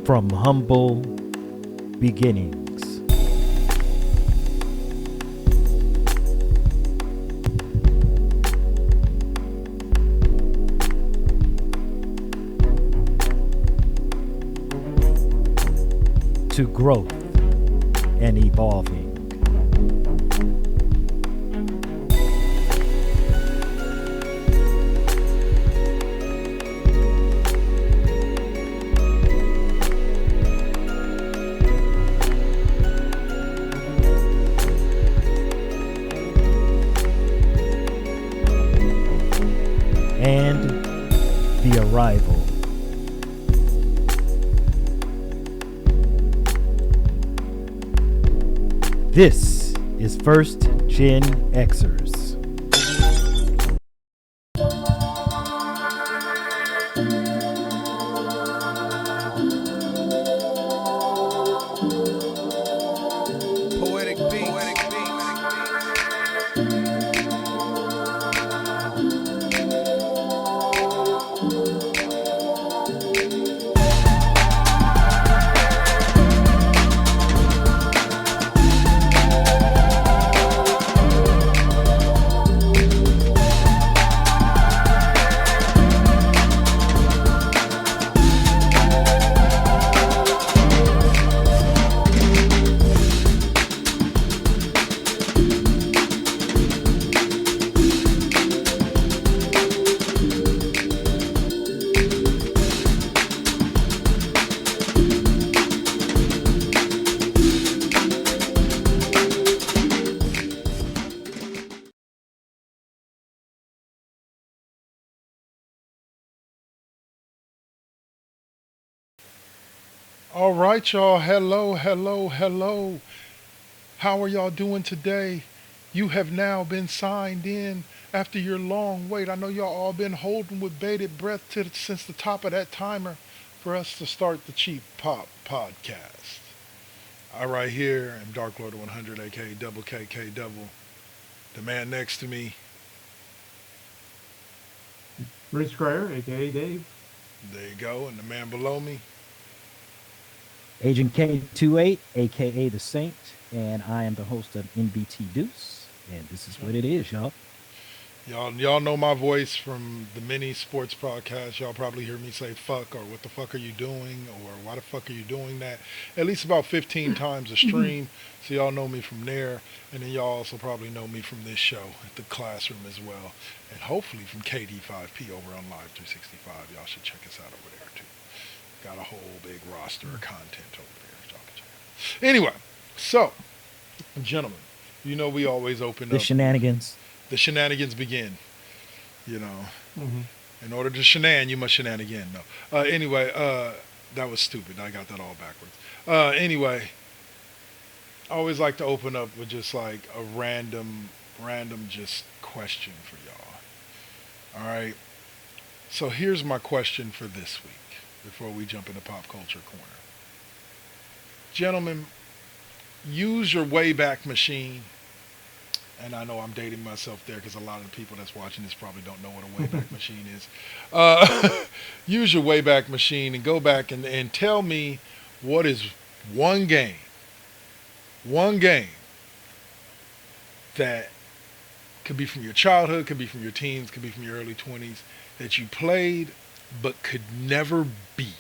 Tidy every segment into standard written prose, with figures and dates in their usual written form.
From humble beginnings to growth and evolving. And the arrival. This is First GenXers. Poetic beats. All right, y'all. Hello, hello, hello. How are y'all doing today? You have now been signed in after your long wait. I know y'all all been holding with bated breath since the top of that timer for us to start the Cheap Pop podcast. I right here am Dark Lord 100, aka Double KK Double. The man next to me, Rich Square, aka Dave. there you go, and the man below me. Agent K.08, aka The Saint, and I am the host of NBT Deuce, and this is what it is, y'all. Y'all know my voice from the mini sports podcast. Y'all probably hear me say fuck or what the fuck are you doing or why the fuck are you doing that at least about 15 times a stream. So y'all know me from there. And then y'all also probably know me from this show at the classroom as well. And hopefully from KD5P over on Live 365. Y'all should check us out over there too. Got a whole big roster of content over there. Y'all can check it out. Anyway, so gentlemen, you know we always open The up. shenanigans. The shenanigans begin. You know, Mm-hmm. in order to shenan, you must shenan again. No. Anyway, that was stupid. I got that all backwards. Anyway, I always like to open up with just like a random just question for y'all. All right. So here's my question for this week before we jump into Pop Culture Corner. Gentlemen, use your Wayback Machine. And I know I'm dating myself there because a lot of the people that's watching this probably don't know what a Wayback Machine is. Use your Wayback Machine and go back and tell me what is one game that could be from your childhood, could be from your teens, could be from your early 20s, that you played but could never beat.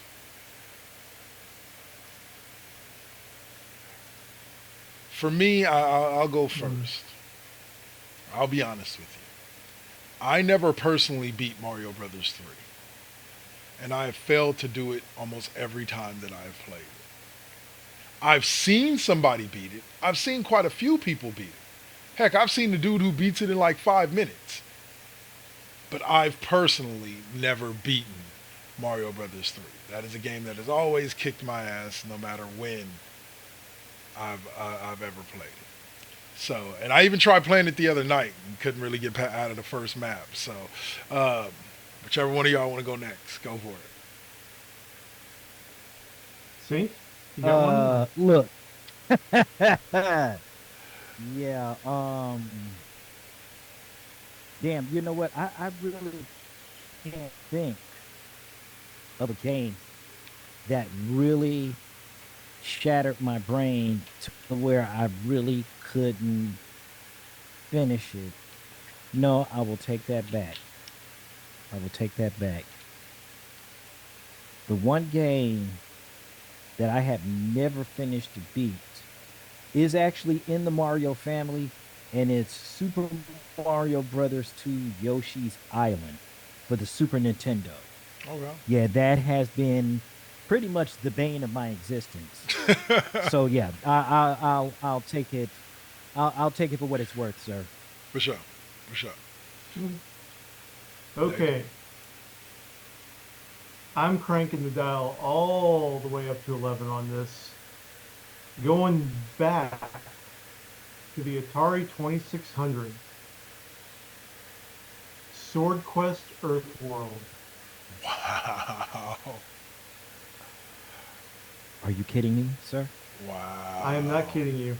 For me, I'll go first. I'll be honest with you. I never personally beat Mario Brothers 3. And I have failed to do it almost every time that I've played it. I've seen somebody beat it. I've seen quite a few people beat it. Heck, I've seen the dude who beats it in like 5 minutes. But I've personally never beaten Mario Brothers 3. That is a game that has always kicked my ass no matter when I've ever played it. So, and I even tried playing it the other night and couldn't really get out of the first map. So, whichever one of y'all want to go next, go for it. See? You got one? Look. Yeah, damn, you know what? I really can't think of a game that really shattered my brain to where I really couldn't finish it. No, I will take that back. I will take that back. The one game that I have never finished to beat is actually in the Mario family, and it's Super Mario Brothers 2 Yoshi's Island for the Super Nintendo. Okay. Yeah, that has been pretty much the bane of my existence. So yeah, I'll take it. I'll take it for what it's worth, sir. For sure. For sure. Mm. Dave. Okay, I'm cranking the dial all the way up to 11 on this. Going back to the Atari 2600, Sword Quest Earthworld. Wow. Are you kidding me, sir? I am not Wow. kidding you.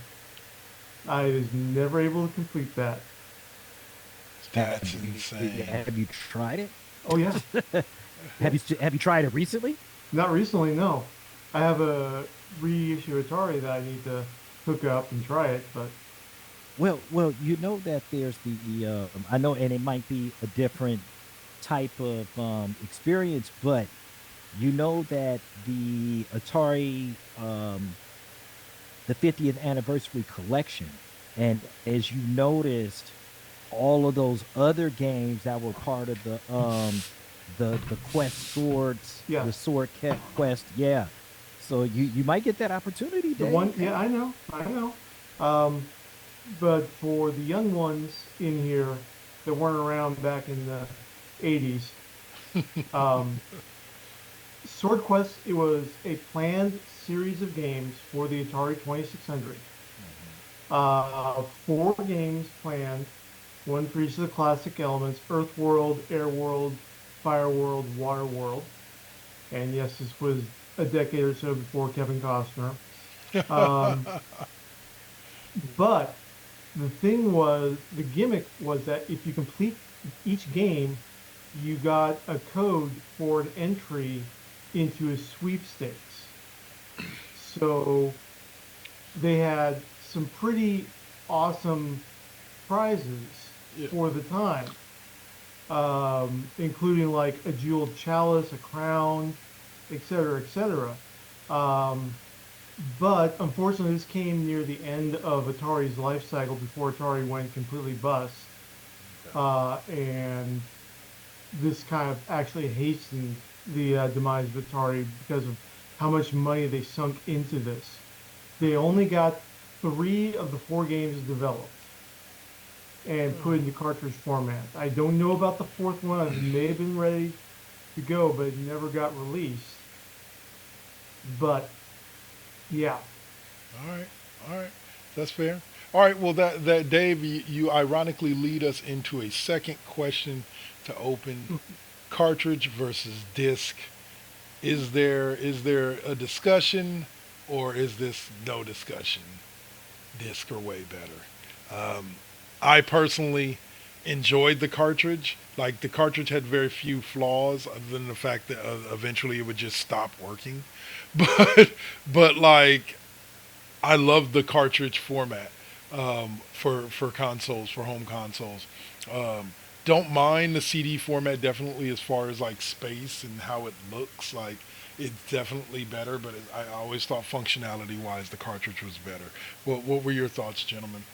I was never able to complete that. That's insane. have you tried it? Oh yeah, yeah. Have you tried it recently? Not recently, no. I have a reissue Atari that I need to hook up and try it, but Well, you know that there's the I know, and it might be a different type of experience, but you know that the 50th anniversary collection, and as you noticed, all of those other games that were part of the quest swords, yeah. the quest, yeah. So you might get that opportunity, The one, Dave. yeah, Hey, I know, I know. Um, but for the young ones in here that weren't around back in the 80s, um, Sword Quest, it was a planned series of games for the Atari 2600. Four games planned, one for each of the classic elements: Earth World, Air World, Fire World, Water World. And yes, this was a decade or so before Kevin Costner. Um, but the thing was, the gimmick was that if you complete each game, you got a code for an entry into a sweepstakes. So they had some pretty awesome prizes Yeah. for the time, including like a jeweled chalice, a crown, et cetera, et cetera. Um, but unfortunately, this came near the end of Atari's life cycle before Atari went completely bust. And this kind of actually hastened the demise of Atari because of how much money they sunk into this. They only got three of the four games developed and put into cartridge format. I don't know about the fourth one. It may have been ready to go, but it never got released. But yeah, All right, all right, that's fair. All right, well, that Dave, you ironically lead us into a second question to open: cartridge versus disc. Is there a discussion, or is this no discussion? Disc are way better. I personally enjoyed the cartridge. Like the cartridge had very few flaws, other than the fact that eventually it would just stop working. But like I love the cartridge format for consoles, for home consoles. Um, don't mind the CD format definitely as far as like space and how it looks. Like it's definitely better, but I always thought functionality wise the cartridge was better. What were your thoughts, gentlemen?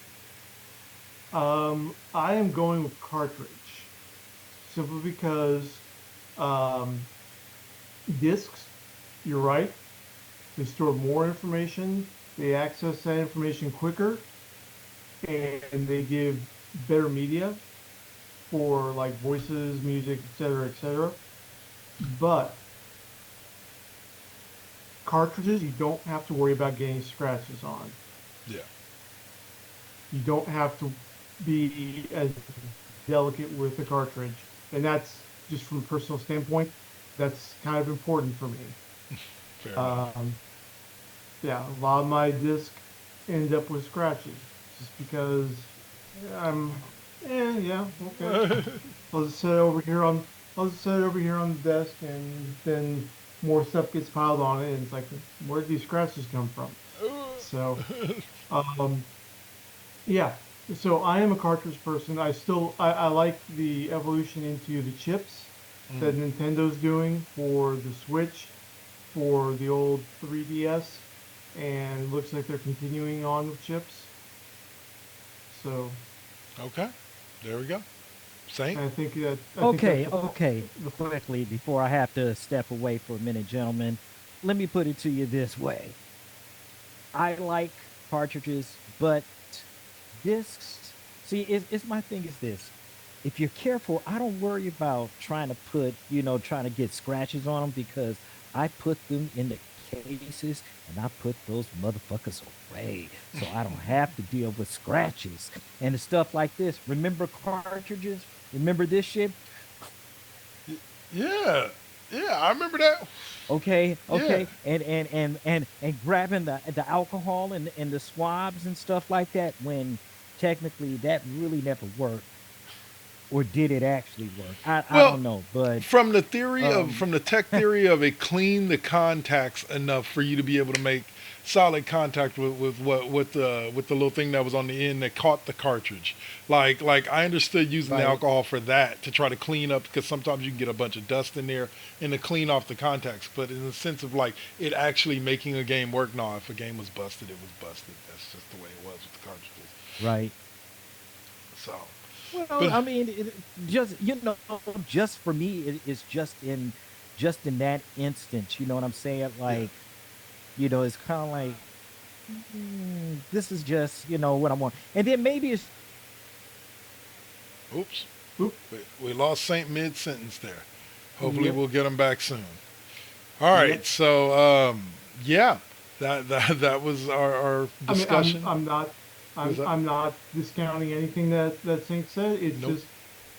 I am going with cartridge simply because um, discs, you're right, they store more information, they access that information quicker, and they give better media for like voices, music, etc., etc. But cartridges, you don't have to worry about getting scratches on. Yeah. You don't have to be as delicate with the cartridge, and that's just from a personal standpoint. That's kind of important for me. Fair enough. Um, yeah, a lot of my disc end up with scratches just because I'm, yeah, okay. I'll just set it over here on, I'll just set it over here on the desk, and then more stuff gets piled on it, and it's like, where did these scratches come from? So, um, yeah. So I am a cartridge person. I like the evolution into the chips that Mm, Nintendo's doing for the Switch, for the old 3DS, and looks like they're continuing on with chips. So okay, there we go. Saint. I think that's Okay, the okay. the Quickly, before I have to step away for a minute, gentlemen, let me put it to you this way. I like cartridges, but discs, see, it's my thing is this. If you're careful, I don't worry about trying to put, trying to get scratches on them because I put them in the cases and I put those motherfuckers away. So I don't have to deal with scratches and stuff like this. Remember cartridges? Remember this shit? Yeah, yeah, I remember that. Okay, Yeah. okay, and grabbing the alcohol and the swabs and stuff like that when technically that really never worked, or did it actually work? I Well, don't know, but from um the tech theory of it cleaned the contacts enough for you to be able to make solid contact with the little thing that was on the end that caught the cartridge. Like I understood using the right. alcohol for that to try to clean up because sometimes you can get a bunch of dust in there and to clean off the contacts. But in the sense of like it actually making a game work, no, if a game was busted, it was busted. That's just the way it was with the cartridges. Right. So, Well, but I mean, just just for me, it's just in that instance. You know what I'm saying? yeah. Like, it's kind of like this is just what I want, and then maybe it's Oops. oop, We lost Saint mid sentence there. Hopefully, yep, we'll get him back soon. All right. yep. So, yeah, that was our I mean, discussion. Was that? I'm not discounting anything that Saint said. It's Nope. just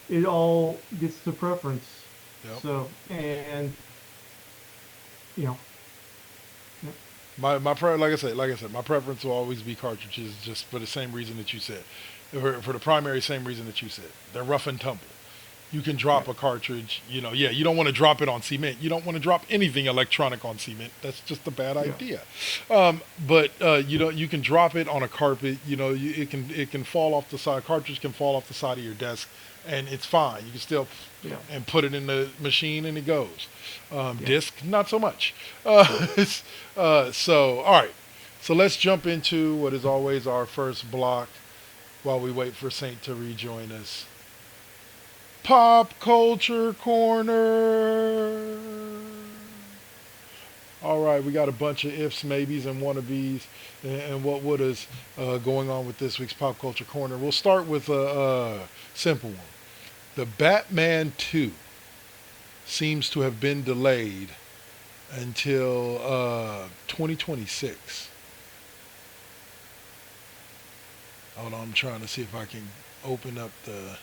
it all gets to preference. Yep. So, and you know, yep, Like I said, my preference will always be cartridges, just for the same reason that you said, for the primary same reason that you said. They're rough and tumble. You can drop right, a cartridge, yeah, you don't want to drop it on cement. You don't want to drop anything electronic on cement. That's just a bad yeah, idea. But you can drop it on a carpet. It can fall off the side. Cartridge can fall off the side of your desk, and it's fine. You can still yeah, and put it in the machine, and it goes. yeah. Disc, not so much. So all right. So let's jump into what is always our first block while we wait for Saint to rejoin us. Pop Culture Corner. All right, we got a bunch of ifs, maybes, and wannabes, and what would is going on with this week's Pop Culture Corner. We'll start with a simple one. The Batman 2 seems to have been delayed until 2026. Hold on, I'm trying to see if I can open up the.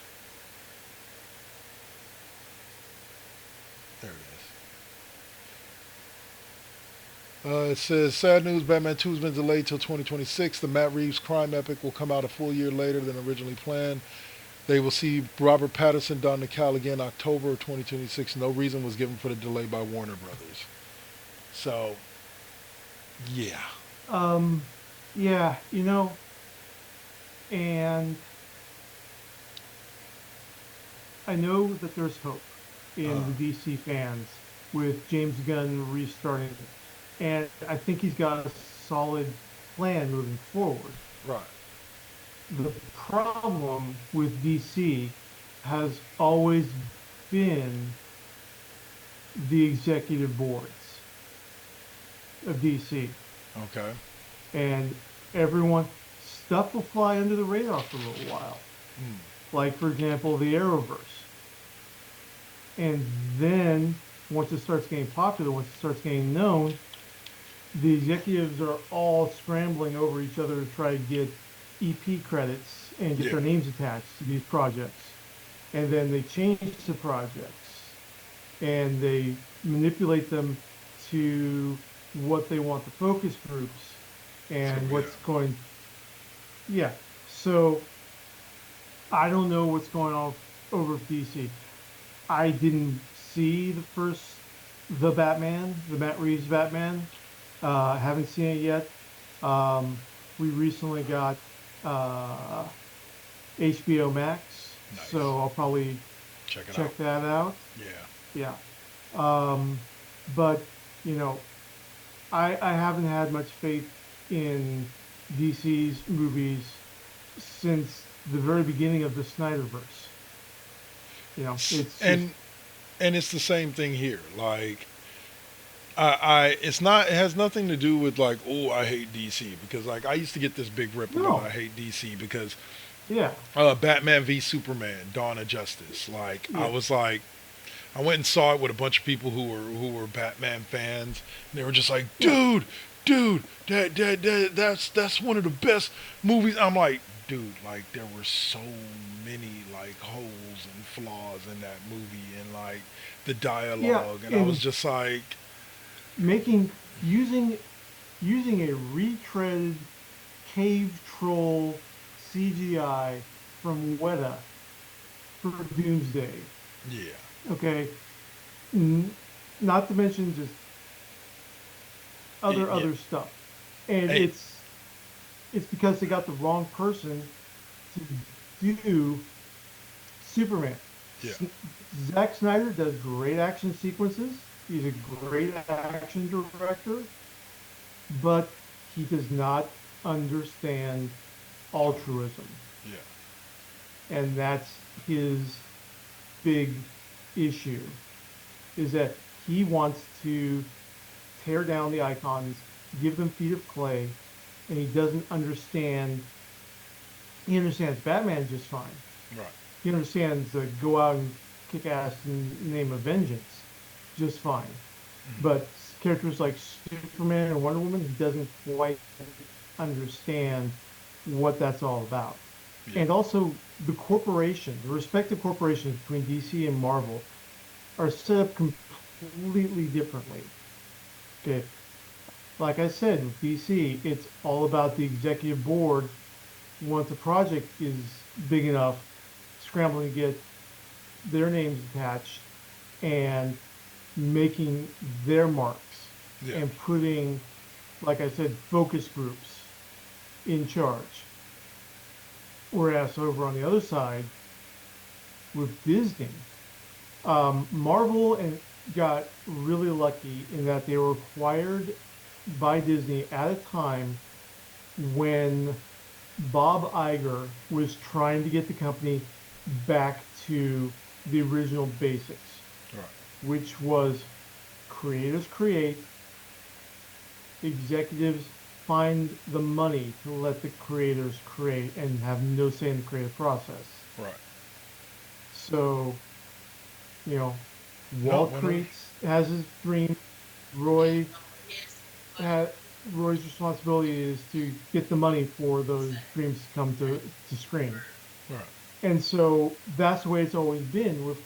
There it is. It says, sad news, Batman 2 has been delayed till 2026. The Matt Reeves crime epic will come out a full year later than originally planned. They will see Robert Pattinson don the cowl again October of 2026. No reason was given for the delay by Warner Brothers. So, yeah. Um, yeah, and I know that there's hope Uh, in the DC fans with James Gunn restarting, and I think he's got a solid plan moving forward. right. The problem with DC has always been the executive boards of DC. Okay. And everyone, stuff will fly under the radar for a little while. Mm, Like, for example, the Arrowverse. And then once it starts getting popular, once it starts getting known, the executives are all scrambling over each other to try to get EP credits and get yeah. their names attached to these projects. And then they change the projects and they manipulate them to what they want the focus groups So, and yeah. what's going, yeah. So I don't know what's going on over with DC. I didn't see the first The Batman, the Matt Reeves Batman. Haven't seen it yet. We recently got uh, HBO Max, Nice. so I'll probably Check it out. check that out. Yeah. Yeah. Um, but you know, I haven't had much faith in DC's movies since the very beginning of the Snyderverse. It's just And it's the same thing here. Like I it's not it has nothing to do with like, oh, I hate DC, because like I used to get this big rip about I no. hate DC because Yeah. Batman v Superman Dawn of Justice, like I Yeah. was like, I went and saw it with a bunch of people who were Batman fans, and they were just like, Yeah. dude, that's one of the best movies. I'm like, dude, like there were so many like holes and flaws in that movie, and like the Yeah. dialogue, and I was And just like, making using a retreaded cave troll CGI from Weta for Doomsday. yeah, Okay. N Not to mention just yeah, other stuff. And hey, it's because they got the wrong person to do Superman. yeah, S Zack Snyder does great action sequences. He's a great action director, but he does not understand altruism. yeah, And that's his big issue is that he wants to tear down the icons, give them feet of clay, and he doesn't understand. He understands Batman just fine. right, He understands go out and kick ass in the name of vengeance just fine. But characters like Superman and Wonder Woman, he doesn't quite understand what that's all about. yeah, And also the respective corporations between DC and Marvel are set up completely differently. Okay. Like I said, with DC, it's all about the executive board. Once a project is big enough, scrambling to get their names attached and making their marks yeah, and putting, like I said, focus groups in charge. Whereas over on the other side, with Disney, Marvel and got really lucky in that they were acquired by Disney at a time when Bob Iger was trying to get the company back to the original basics, right, which was creators create, executives find the money to let the creators create and have no say in the creative process. right. So, you know, No, Walt 100. creates has his dream. Roy Roy's responsibility is to get the money for those dreams to come to screen. Right, And so that's the way it's always been with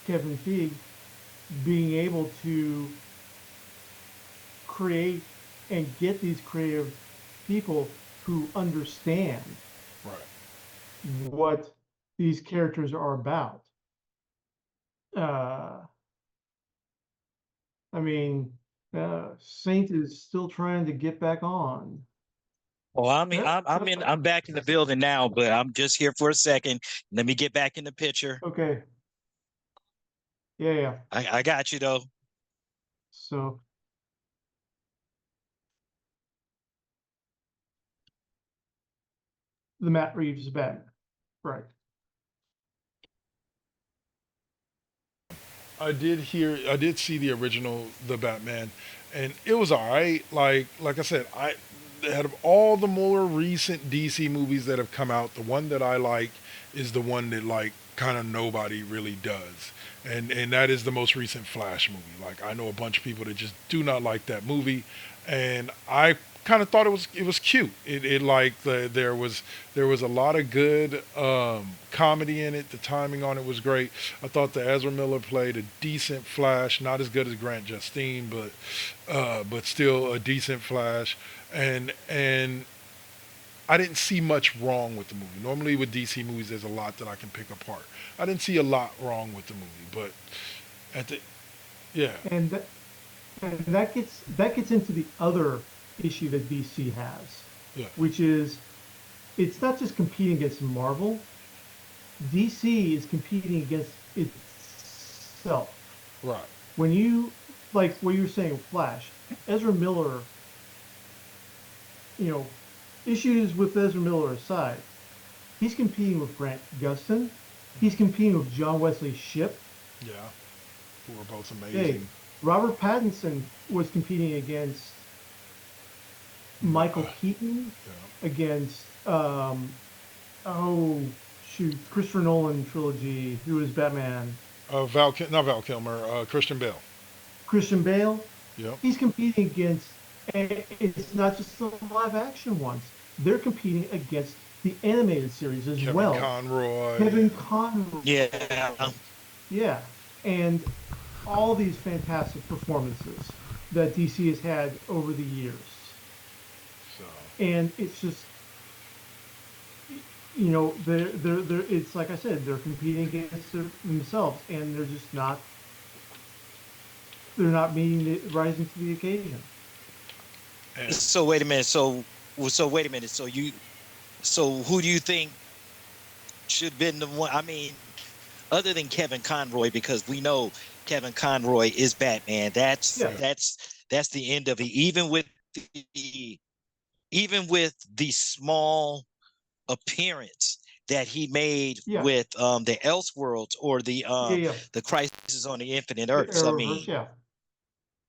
Kevin Feige being able to create and get these creative people who understand right. what these characters are about. Uh, I mean, Saint is still trying to get back on. Oh, Yep. I'm back in the building now, but I'm just here for a second. Let me get back in the picture. Okay. Yeah, yeah. I got you though. So the Matt Reeves Batman. Right. I did see the original, the Batman, and it was all right. Like I said, I out of all the more recent DC movies that have come out, the one that I like is the one that like kind of nobody really does, and that is the most recent Flash movie. Like I know a bunch of people that just do not like that movie, and I kind of thought it was cute. It like there was a lot of good comedy in it. The timing on it was great. I thought the Ezra Miller played a decent Flash, not as good as Grant Justine, but still a decent Flash. And I didn't see much wrong with the movie. Normally with DC movies, there's a lot that I can pick apart. I didn't see a lot wrong with the movie, but at the yeah, And and that gets into the other issue that DC has, Yeah. which is it's not just competing against Marvel. DC is competing against itself. Right. When you like what you were saying, Flash, Ezra Miller, you know, issues with Ezra Miller aside, he's competing with Grant Gustin. He's competing with John Wesley Shipp. Yeah. Who are both Hey, amazing. Robert Pattinson was competing against Michael Keaton, Yeah. against oh shoot, Christopher Nolan trilogy, who is Batman, Not Val Kilmer. Christian Bale. Christian Bale. Yep. He's competing against, and it's not just the live action ones. They're competing against the animated series as Kevin well. Conroy. Kevin Conroy, Yeah. yeah, and all these fantastic performances that DC has had over the years. So And it's just, they're it's like I said, they're competing against themselves, and they're not rising to the occasion. and So wait a minute. So wait a minute. So who do you think should have been the one? I mean, other than Kevin Conroy, because we know Kevin Conroy is Batman. That's Yeah, that's that's the end of it. The even with the small appearance that he made yeah, with the Elseworlds or yeah, yeah. the Crisis on the Infinite The Earths. I Arrowverse, mean, yeah,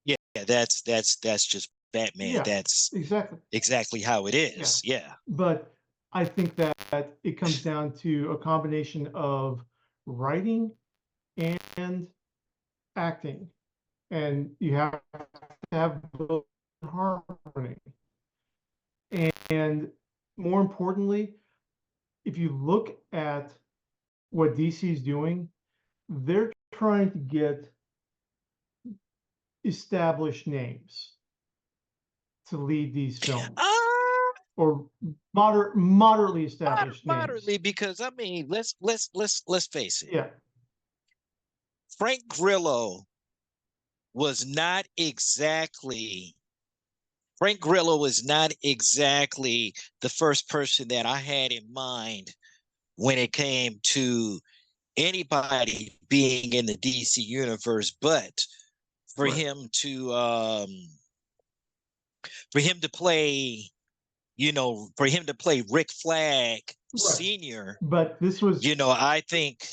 yeah, that's just Batman. yeah, That's exactly, exactly how it yeah. is. Yeah. But I think that it comes down to a combination of writing and acting, and you have to have both in harmony. And more importantly, if you look at what DC is doing, they're trying to get established names to lead these films, Uh or moderately established names. moderately, because I mean, let's face it. Yeah, Frank Grillo was not exactly Frank Grillo was not exactly the first person that I had in mind when it came to anybody being in the DC universe, but for right, him to for him to play, for him to play Rick Flag right. Senior, But I think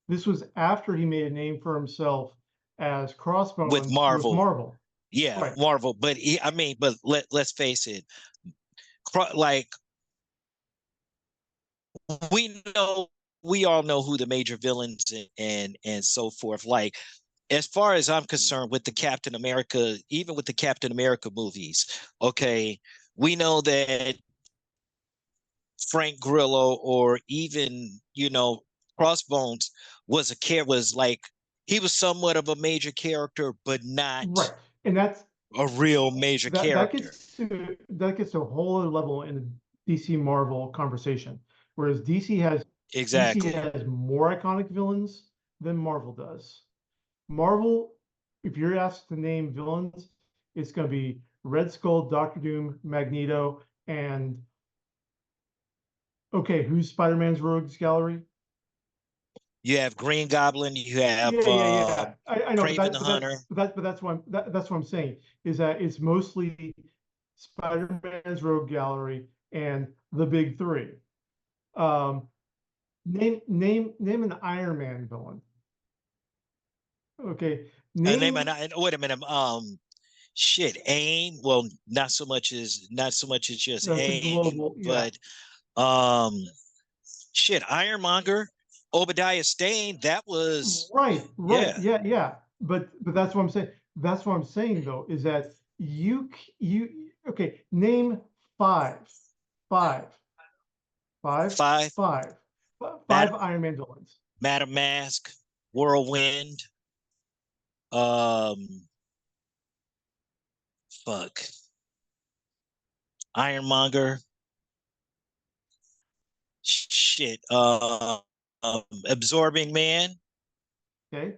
this was after he made a name for himself as with Crossbones with Marvel, Marvel. yeah, Right. Marvel, but I mean, but let's face it, like we know we all know who the major villains and so forth. Like, as far as I'm concerned, with the Captain America, even with the Captain America movies, okay, we know that Frank Grillo, or even Crossbones, was like, he was somewhat of a major character, but not Right. And a real major that character. gets to a whole other level in the DC Marvel conversation. Whereas DC Exactly. has more iconic villains than Marvel does. Marvel, if you're asked to name villains, it's going to be Red Skull, Doctor Doom, Magneto, and okay, who's Spider-Man's rogues gallery? You have Green Goblin. You have Yeah, yeah, yeah. I know, but Craven the Hunter. that's what I'm saying is that it's mostly Spider-Man's rogue gallery and the big three. Um, name an Iron Man villain. Okay, Name name and wait a minute. Shit, AIM. Well, not so much as just that's a AIM, global. Yeah, but um, shit, Ironmonger, Obadiah Stane. That was, right. yeah, Yeah, yeah. But that's what I'm saying. That's what I'm saying though is that you okay? Name five, five, five, five. five, Madam five Iron Man villains. Madam Mask, Whirlwind. Um, fuck, Ironmonger. Shit. Absorbing Man. Okay.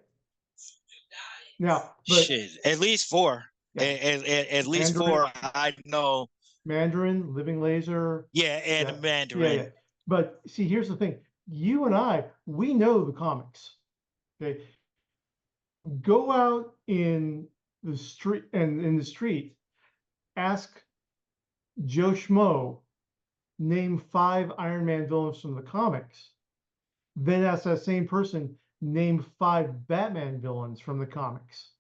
Now, but Shit, at least four. Yeah. At least Mandarin, four I know. Mandarin, Living Laser. Yeah, Yeah, and yeah, yeah. Mandarin. But see, here's the thing: you and I, we know the comics. Okay, go out in the street and in the street, ask Joe Schmo, name 5 Iron Man villains from the comics. Then ask that same person, name 5 Batman villains from the comics.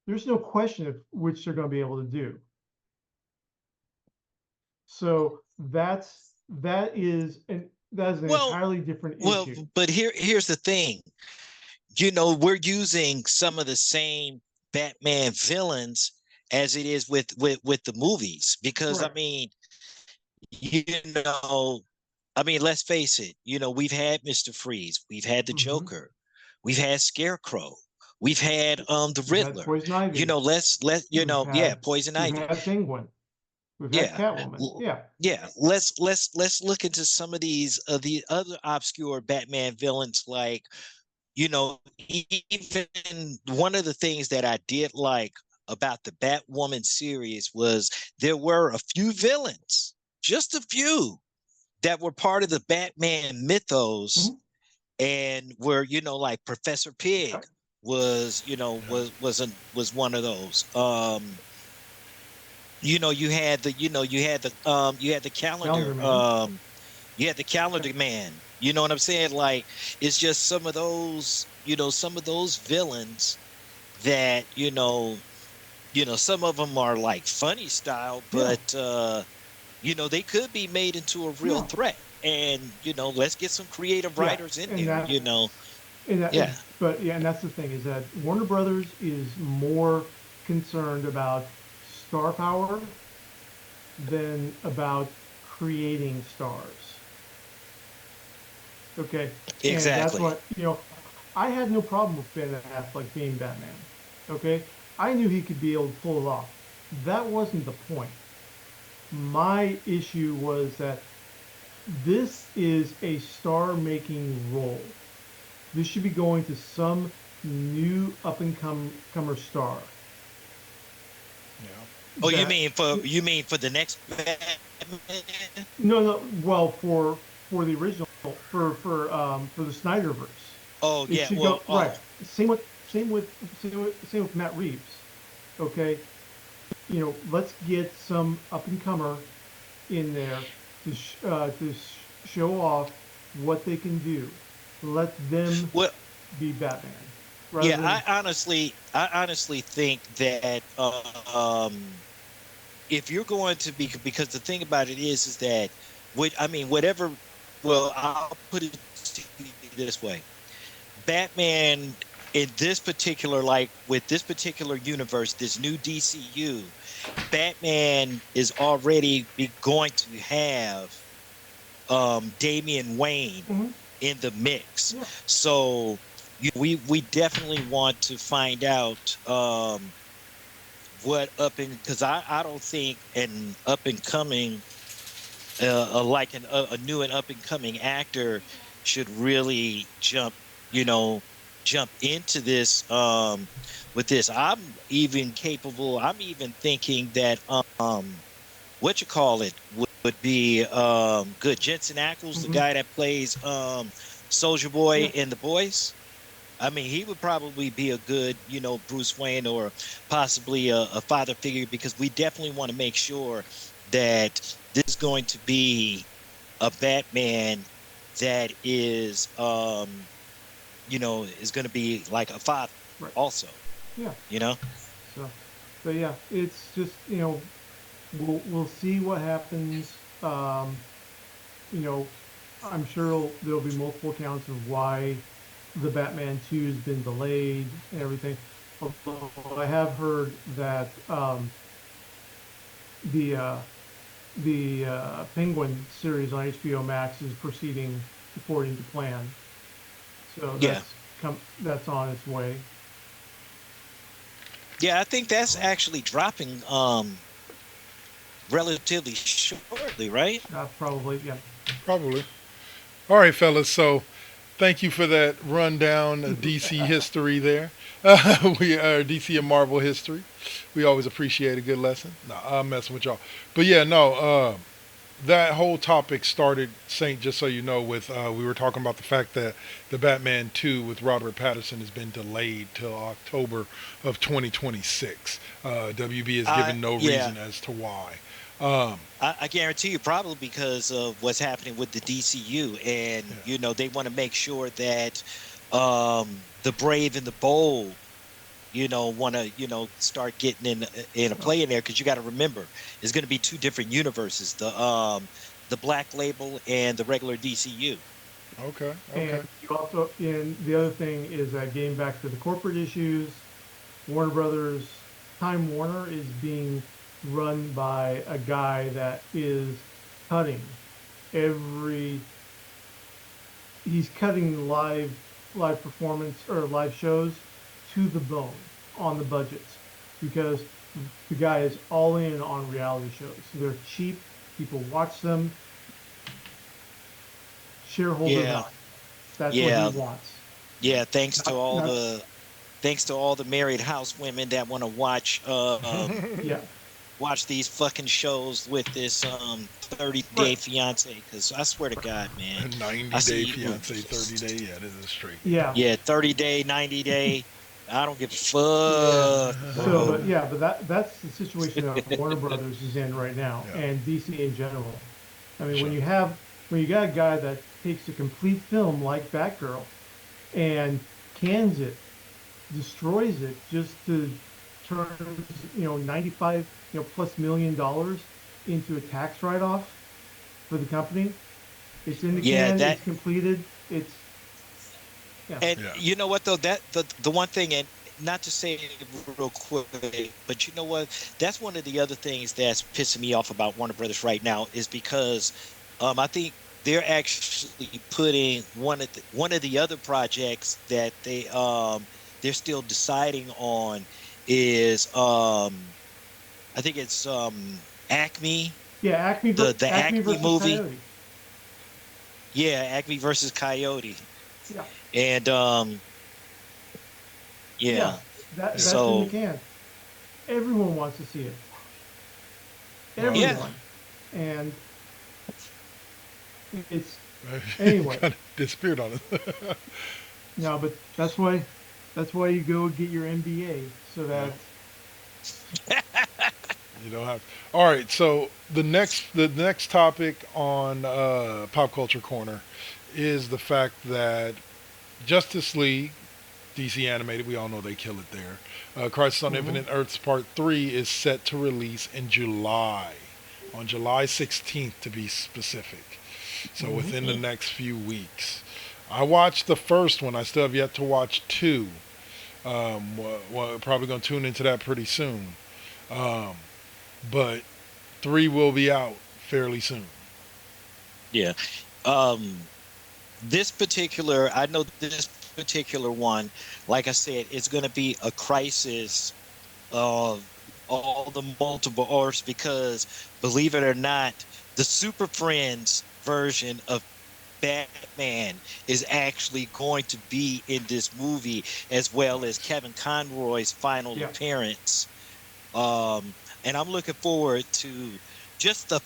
There's no question of which they're going to be able to do. So that is an Well, entirely different well, issue. but here's the thing. You know, we're using some of the same Batman villains as it is with the movies because I Right. mean, you know, I mean, let's face it, you know, we've had Mr. Freeze, we've had the Mm-hmm. Joker, we've had Scarecrow, we've had the We've had Riddler. Poison You Ivy. know, let you We've know, yeah, had Poison we've Ivy. had Penguin. We've had Yeah. Catwoman. Yeah. Yeah, let's look into some of these the other obscure Batman villains like you know, even one of the things that I did like about the Batwoman series was there were a few villains, just a few, that were part of the Batman mythos Mm-hmm. and were, you know, like Professor Pig Yep. was, you know, Yeah. was one of those. You know, you had the Calendar calendar, Man. you had the Yep. calendar man. You know what I'm saying? Like it's just some of those, you know, some of those villains that, some of them are like funny style, Yeah. but you know, they could be made into a real Yeah. threat. And, you know, let's get some creative Yeah. writers in And there, that you know. and that Yeah. but yeah, and that's the thing is that Warner Brothers is more concerned about star power than about creating stars. Okay. And that's Exactly. what, I had no problem with Ben Affleck being Batman. Okay. I knew he could be able to pull it off. That wasn't the point. My issue was that this is a star making role. This should be going to some new up and comer star Yeah. Oh, that you mean for the next Batman? no, no, well, for the original, for the Snyderverse, Oh, it yeah. should go Well, right. oh, Same with Matt Reeves. Okay, let's get some up and comer in there to show off what they can do. Let them well, be Batman rather yeah, than I honestly think that if you're going to be, because the thing about it is that I mean, whatever, well, I'll put it to you this way. Batman in this particular, like with this particular universe, this new DCU, Batman is already going to have Damian Wayne Mhm. in the mix. Yeah. So we definitely want to find out what up in because I don't think an up and coming like a new and up and coming actor should really jump into this with this. I'm even thinking that what you call it would be good. Jensen Ackles, the Hmm. guy that plays Soldier Boy Yeah. in The Boys. I mean, he would probably be a good, Bruce Wayne or possibly a father figure because we definitely want to make sure that this is going to be a Batman that is going to be like a father Right. also, Yeah. you know? So, but yeah, it's just we'll see what happens. You know, I'm sure there'll be multiple accounts of why the Batman 2 has been delayed and everything. Although I have heard that the uh, the Penguin series on HBO Max is proceeding according to plan. So Yeah. that's on its way. Yeah, I think that's actually dropping relatively shortly, right? Probably, yeah. Probably. All right, fellas. So thank you for that rundown of DC history there. We are DC and Marvel history. We always appreciate a good lesson. No, I'm messing with y'all. But yeah, no. That whole topic started, Saint, just so you know, with we were talking about the fact that the Batman 2 with Robert Pattinson has been delayed till October of 2026. WB has given no Yeah, reason as to why. Um, I guarantee you, probably because of what's happening with the DCU, and yeah. they want to make sure that the brave and the bold, want to start getting in a Yeah. play in there, because you got to remember it's going to be two different universes, the Black Label and the regular DCU. Okay. And Okay. you also, and the other thing is that getting back to the corporate issues, Warner Brothers, Time Warner is being run by a guy that is cutting every, he's cutting live performance or live shows to the bone on the budgets because the guy is all in on reality shows. They're cheap, people watch them, shareholder Yeah, value. That's what he yeah, wants. yeah. Not Thanks to all the married house women that want to yeah, watch these fucking shows with this 30 right. Day Fiance, because I swear to God, man, I 90-day see fiance, 30-day. Yeah, this is a straight Yeah, yeah, 30 day, 90 day. I don't give a yeah. fuck, So, bro. but yeah, but that's the situation that Warner Brothers is in right now, yeah, and DC in general. I mean, sure. when you got a guy that takes a complete film like Batgirl and cans it, destroys it just to turn 95 plus $1 million into a tax write-off for the company. It's in the Yeah, can, that it's completed, it's yeah, and Yeah. you know what though, that the one thing, and not to say it real quick, but you know what? That's one of the other things that's pissing me off about Warner Brothers right now, is because I think they're actually putting one of the other projects that they're still deciding on is I think it's Acme, yeah. the Acme Acme versus movie. Coyote. Yeah, Acme versus Coyote. Yeah, And yeah. yeah. Yeah. That's in the So can. Everyone wants to see it. Well, yeah. Everyone, and it's it anyway. kind of disappeared on us. No, but that's why you go get your MBA so Yeah. that You don't have. All right. So the next topic on Pop Culture Corner is the fact that Justice League, DC animated, we all know they kill it there. Crisis on mhm, Infinite Earths Part 3 is set to release in July, on July 16th to be specific. So mhm. within the Mhm. next few weeks. I watched the first one. I still have yet to watch two. Probably going to tune into that pretty soon. Um, but three will be out fairly soon. Yeah. Um I know this particular one, like I said, it's going to be a crisis of all the multiple Earths, because believe it or not, the Super Friends version of Batman is actually going to be in this movie, as well as Nice. Kevin Conroy's final Yeah, appearance. And I'm looking forward to just the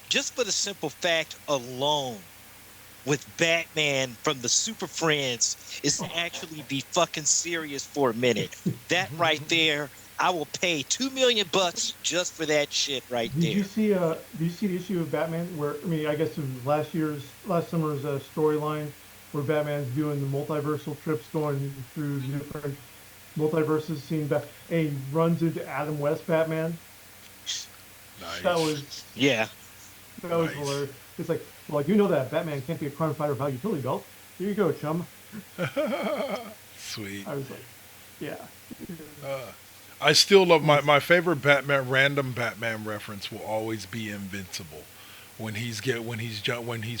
just for the simple fact alone, with Batman from the Super Friends, is to oh, actually be fucking serious for a minute. That right there, I will pay 2 million bucks just for that shit right there. did you see the issue of Batman where I mean I guess it was last summer's storyline where Batman's doing the multiversal trips going through the different multiverses seeing back and he runs into Adam West Batman. That Nice. was Yeah. that was Nice. hilarious. It's like, well, you know that Batman can't be a crime fighter without a utility belt. Here you go, chum. Sweet. I was like, yeah. Uh, I still love my, Nice. my favorite Batman random Batman reference will always be Invincible. When he's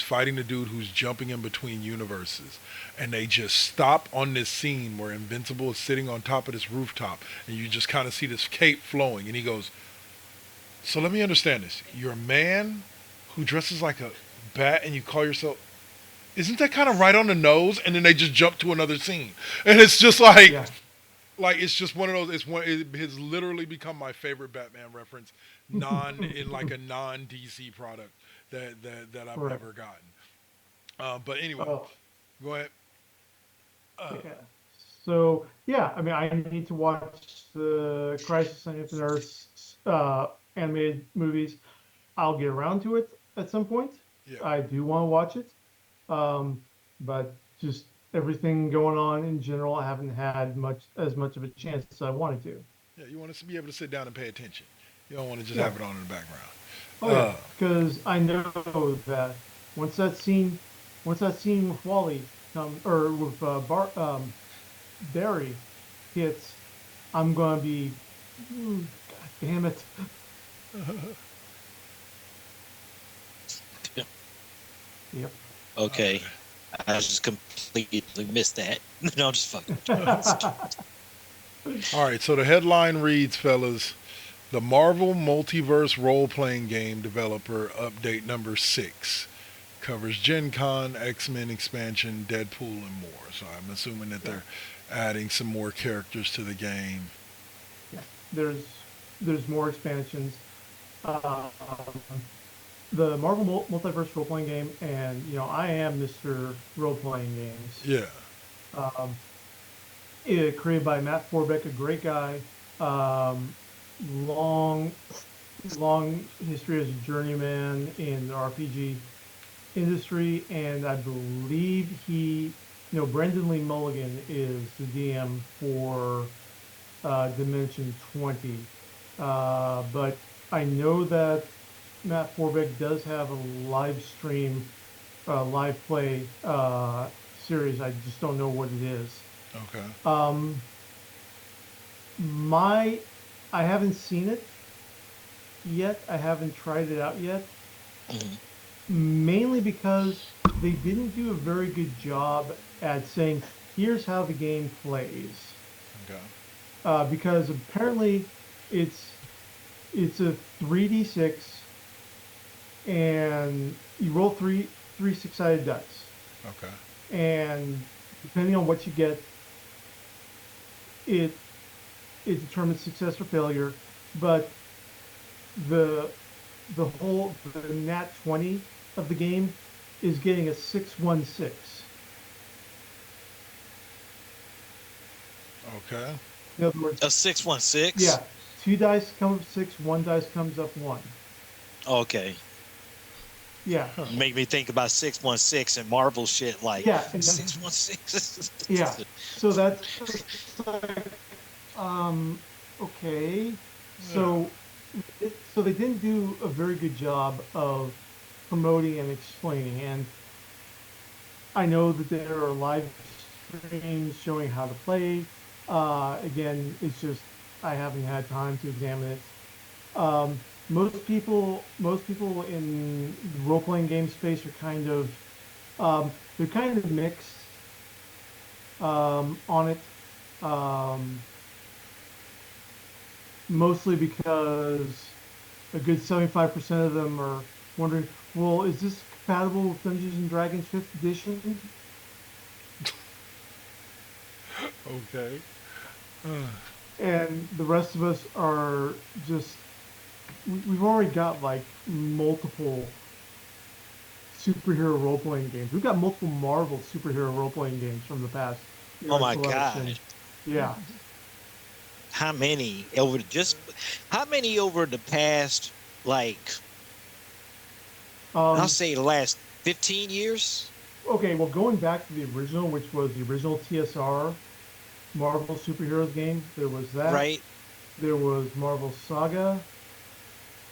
fighting the dude who's jumping in between universes, and they just stop on this scene where Invincible is sitting on top of this rooftop, and you just kind of see this cape flowing, and he goes, "So let me understand this. You're a man who dresses like a bat, and you call yourself. Isn't that kind of right on the nose?" And then they just jump to another scene, and it's just like, Yeah. like it's just one of those. It's one. It has literally become my favorite Batman reference, non in like a non DC product that I've Right. ever gotten. But anyway, Oh, go ahead. yeah. So yeah, I mean, I need to watch the Crisis on Infinite Earths animated movies. I'll get around to it at some point. Yeah, I do want to watch it, um, but just everything going on in general, I haven't had much of a chance as I wanted to. yeah. You want to be able to sit down and pay attention. You don't want to just Yeah. have it on in the background. Oh yeah, Uh, because I know that once that scene, once that scene with Wally come or with Barry hits, I'm gonna be, God damn it. Yep. Okay. I just completely missed that. No, I'm just fucking. all right. So the headline reads, fellas, the Marvel Multiverse role playing game developer update number 6 covers Gen Con, X Men expansion, Deadpool, and more. So I'm assuming that Yeah, they're adding some more characters to the game. yeah. There's more expansions. Um, the Marvel Multiverse role playing game, and I am Mr. Role Playing Games. Yeah. Um, Created by Matt Forbeck, a great guy. Um, long, long history as a journeyman in the RPG industry, and I believe Brendan Lee Mulligan is the DM for Dimension 20. But I know that Matt Forbeck does have a live stream, live play series. I just don't know what it is. Okay. Um, my, I haven't seen it yet. I haven't tried it out yet, Mhm. mainly because they didn't do a very good job at saying, here's how the game plays. Okay. Because apparently it's it's a 3d6 and you roll three six-sided dice. Okay. And depending on what you get, it it determines success or failure. But the the nat 20 of the game is getting a 616. Okay. In other words, A 616. yeah, two dice come up six, one dice comes up one. Okay. Yeah, Huh. Make me think about 616 and Marvel shit like yeah, and that, 616. yeah. So that's like, okay. Yeah. So they didn't do a very good job of promoting and explaining. And I know that there are live streams showing how to play. Again, it's just I haven't had time to examine it. Most people in the role-playing game space are they're kind of mixed on it. Um, Mostly because a good 75% of them are wondering, well, is this compatible with Dungeons and Dragons 5th edition? Okay. And the rest of us are just we've already got like multiple superhero role-playing games. We've got multiple Marvel superhero role-playing games from the past Oh era my collection. god. Yeah. How many over just how many over the past like I'll Um, say the last 15 years? okay, well, going back to the original, which was the original TSR Marvel superheroes game, there was that. Right? There was Marvel Saga,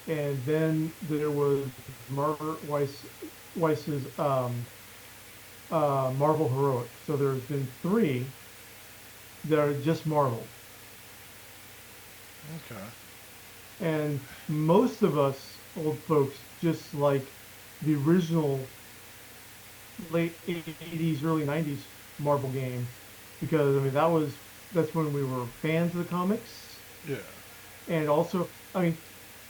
and then there was Margaret Weiss's Marvel Heroic. So there's been three that are just Marvel. Okay. And most of us old folks just like the original late 80s, early 90s Marvel game because I mean that's when we were fans of the comics. Yeah. And also, I mean,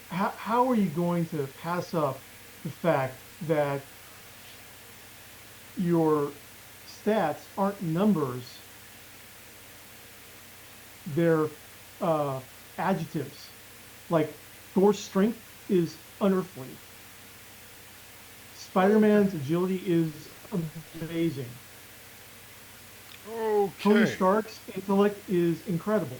how are you going to pass up the fact that your stats aren't numbers they're uh, adjectives. Like Thor's strength is unearthly. Okay. Spider-Man's agility is amazing. Tony Okay. Stark's intellect is incredible.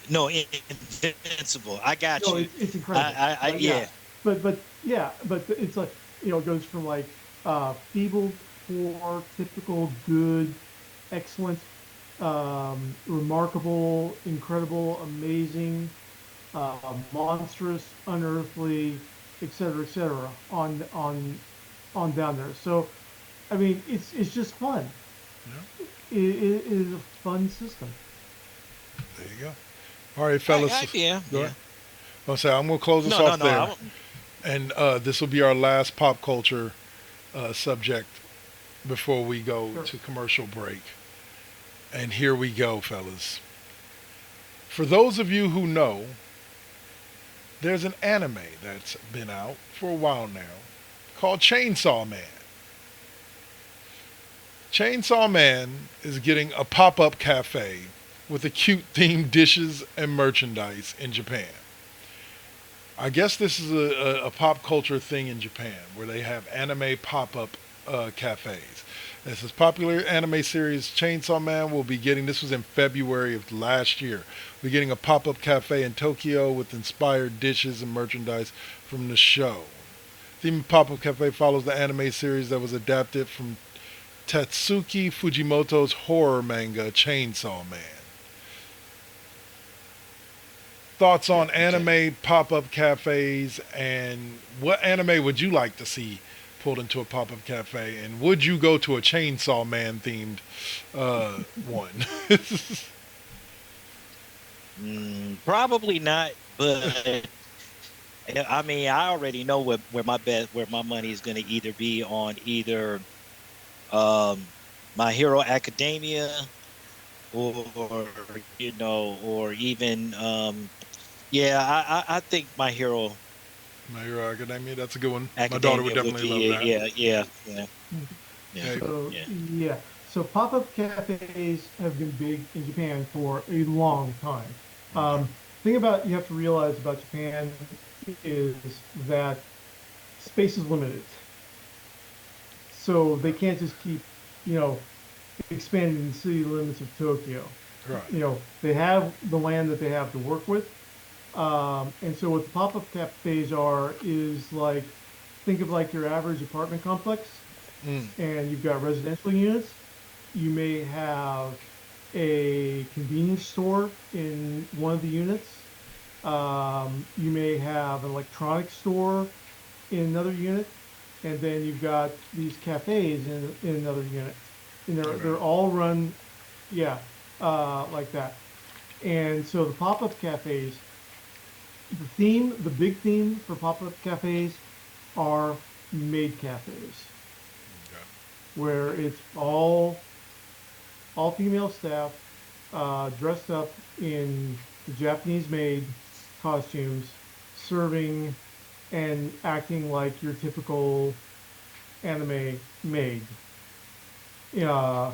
No, invincible. I got No, you. it's incredible. Yeah, Yeah. but yeah, but it's like it goes from like feeble, poor, typical, good, excellent, remarkable, incredible, amazing, monstrous, unearthly, et cetera, on down there. So I mean, it's just fun. Yeah. It is a fun system. There you go. All right, fellas. Yeah, Go ahead. yeah. I'm gonna close us No, no, off no. there, and this will be our last pop culture subject before we go Sure. to commercial break. And here we go, fellas. For those of you who know, there's an anime that's been out for a while now called Chainsaw Man. Chainsaw Man is getting a pop up cafe with a cute themed dishes and merchandise in Japan. I guess this is a pop culture thing in Japan where they have anime pop up cafes. This is popular anime series Chainsaw Man will be getting. This was in February of last year. We're getting a pop up cafe in Tokyo with inspired dishes and merchandise from the show. The pop up cafe follows the anime series that was adapted from Tatsuki Fujimoto's horror manga Chainsaw Man. Thoughts on Okay. anime pop-up cafes, and what anime would you like to see pulled into a pop-up cafe, and would you go to a Chainsaw Man themed one? Probably not, but I mean, I already know where my money is going to either be on either um My Hero Academia or or even yeah, I think My Hero My Hero Academia, that's a good one. My daughter would Academia would definitely love be that. yeah, Mhm. yeah, Okay. So yeah. yeah, so pop-up cafes have been big in Japan for a long time. Okay. Thing about you have to realize about Japan is that space is limited, so they can't just keep, you know, expanding the city limits of Tokyo. Right. They have the land that they have to work with. And so what the pop-up cafes are is like, think of like your average apartment complex, Mm. and you've got residential units. You may have a convenience store in one of the units. You may have an electronics store in another unit, and then you've got these cafes in another unit. And Okay. they're all run, yeah, like that. And so the pop-up cafes, the big theme for pop-up cafes are maid cafes, where it's all female staff dressed up in the Japanese maid costumes, serving and acting like your typical anime maid. Uh,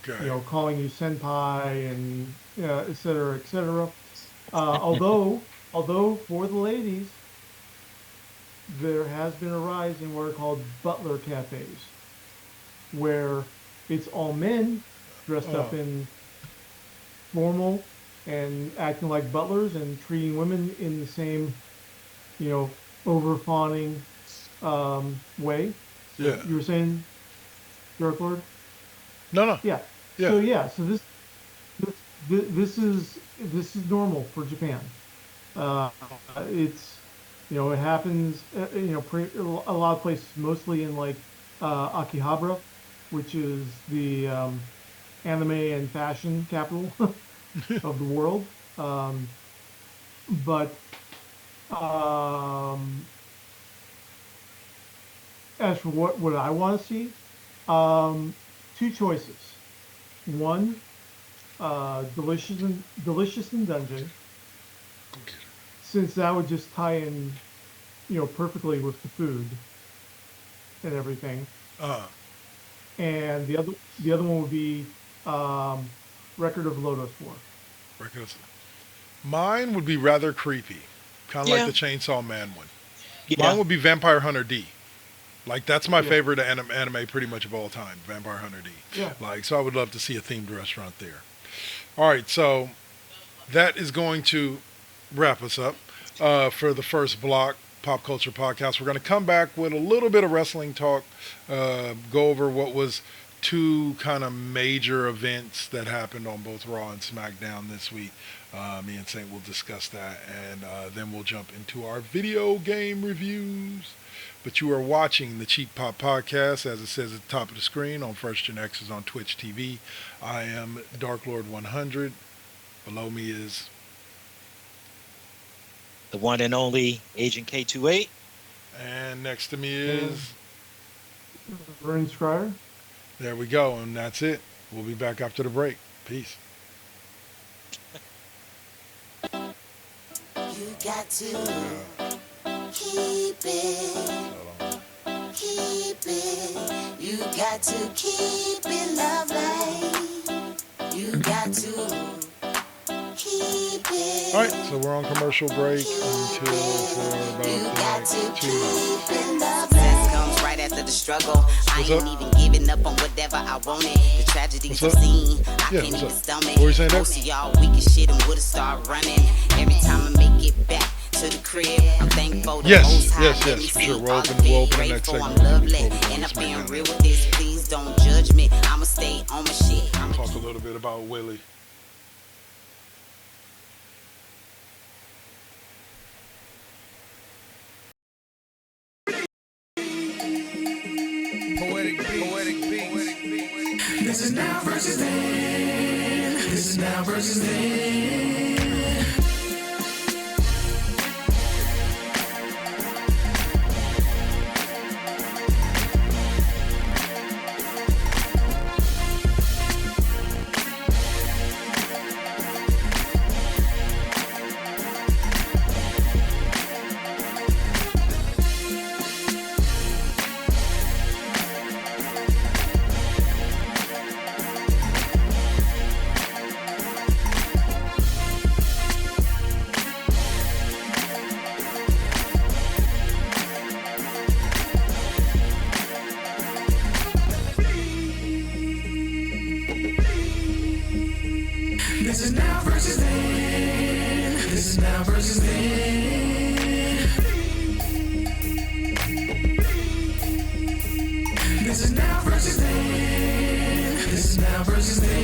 Okay. calling you senpai and et cetera, et cetera. Although for the ladies, there has been a rise in what are called butler cafes, where it's all men dressed Uh, up in formal and acting like butlers and treating women in the same, you know, over fawning way. yeah. So you were saying, Dark Lord? No, no. Yeah. Yeah. So yeah, so this this is normal for Japan. Uh, it's it happens a lot of places, mostly in like Akihabara, which is the anime and fashion capital of the world. But um, as for what I want to see, um, two choices. One, delicious in dungeon, since that would just tie in, perfectly with the food and everything. Uh, And the other one would be um, Record of Lodoss War. Because mine would be rather creepy, kind of like Yeah. the Chainsaw Man one. Yeah. Mine would be Vampire Hunter D. Like that's my Yeah. favorite anime pretty much of all time, Vampire Hunter D. Yeah. Like so, I would love to see a themed restaurant there. All right, so that is going to wrap us up for the first block pop culture podcast. We're going to come back with a little bit of wrestling talk, go over what was two kind of major events that happened on both Raw and SmackDown this week. Me and Saint will discuss that, and then we'll jump into our video game reviews. But you are watching the Cheap Pop Podcast, as it says at the top of the screen, on First GenXers on Twitch TV. I am Dark Lord 100. Below me is The one and only Agent K28. and next to me is. Vern Scryer. There we go, and that's it. We'll be back after the break. Peace. You got to keep it, keep it. You got to keep it lovely. You got to keep it. All right, so we're on commercial break until for about You the got next to 2 minutes. keep it lovely. Success comes right after the struggle. I What's ain't up? even giving up on whatever I wanted. The tragedies What's I've up? seen, I Yeah, can't what's even up? stomach. What were you saying there? Most of y'all weak as shit and would've started running. Every time I make it back to the crib, I'm thankful the Yes, Most High yes, let me yes, for see sure. We'll all open- the we'll open the big next grateful, I'm segment lovely. before we go And to I'm being SmackDown. real with this, please don't judge me. I'ma stay on my shit. Talk a little bit about Willie. Poetic beat. This is now versus then. This is now versus then. This is now versus then. This is now versus then. This is now versus then. This is now versus then.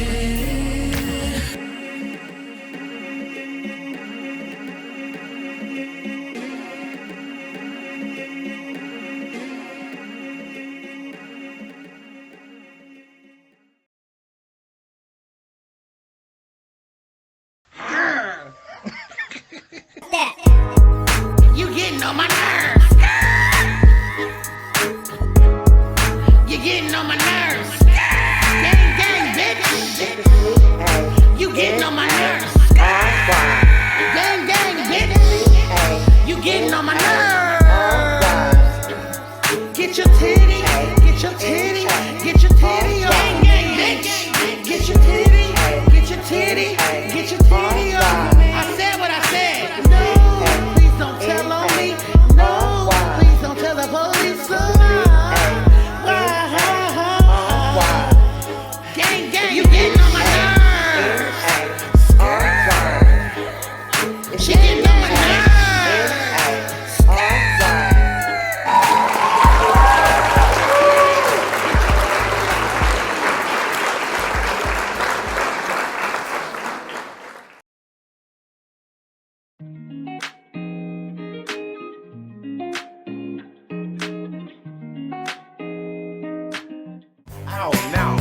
You getting on my nerves. You getting on my nerves. Gang, gang, bitch. You getting on my nerves. Gang, gang, bitch. You getting on my nerves. Get your titty, get your titty, get your titty on. Gang, gang, bitch. Get your titty, get your titty, get your titty on. I said what I said. No, please don't tell on me. No, please don't tell the police. Gang, gang, you getting on my nerves. She getting on my nerves. Oh no,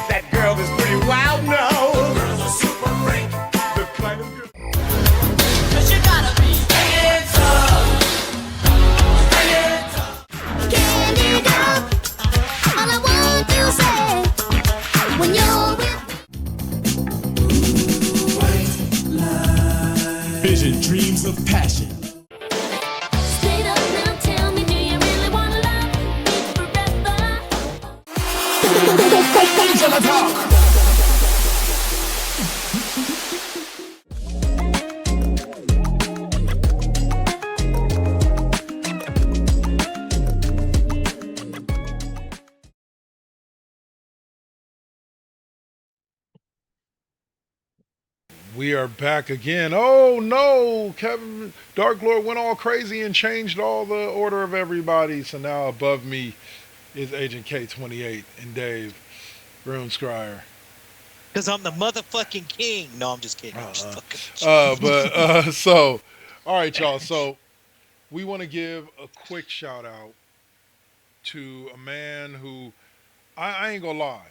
that girl is pretty wild. No, the girl's a super freak. The kind of girl. Cause you gotta be hands up. Hands up. Can you go? All I want to say when you're with Vision, dreams of passion. straight up now, tell me, do you really wanna love me forever? Who's on the talk? We are back again. Oh no, Kevin Dark Lord went all crazy and changed all the order of everybody. So now above me is Agent K28 and Dave Runescrier. Because I'm the motherfucking king. No, I'm just kidding. I'm just Uh-uh. fucking. So, all right, y'all. So we want to give a quick shout out to a man who I ain't gonna lie.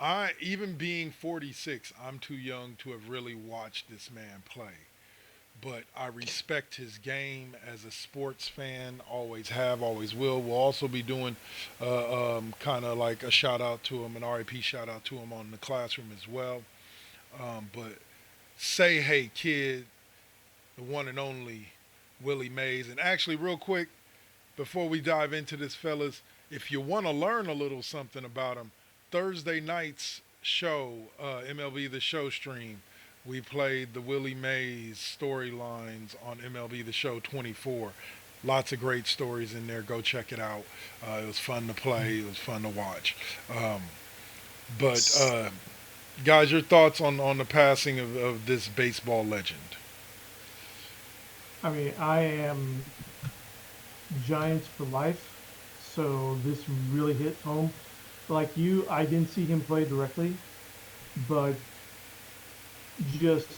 I even being 46, I'm too young to have really watched this man play. But I respect his game as a sports fan. Always have, always will. We'll also be doing kind of like a shout out to him, an RIP shout out to him on the classroom as well. But say hey kid, the one and only Willie Mays. And actually, real quick, before we dive into this, fellas, if you want to learn a little something about him, Thursday night's show, MLB The Show stream, we played the Willie Mays storylines on MLB The Show 24. Lots of great stories in there. Go check it out. It was fun to play. It was fun to watch. But guys, your thoughts on the passing of this baseball legend? I mean, I am Giants for life, so this really hit home. Like you, I didn't see him play directly, but just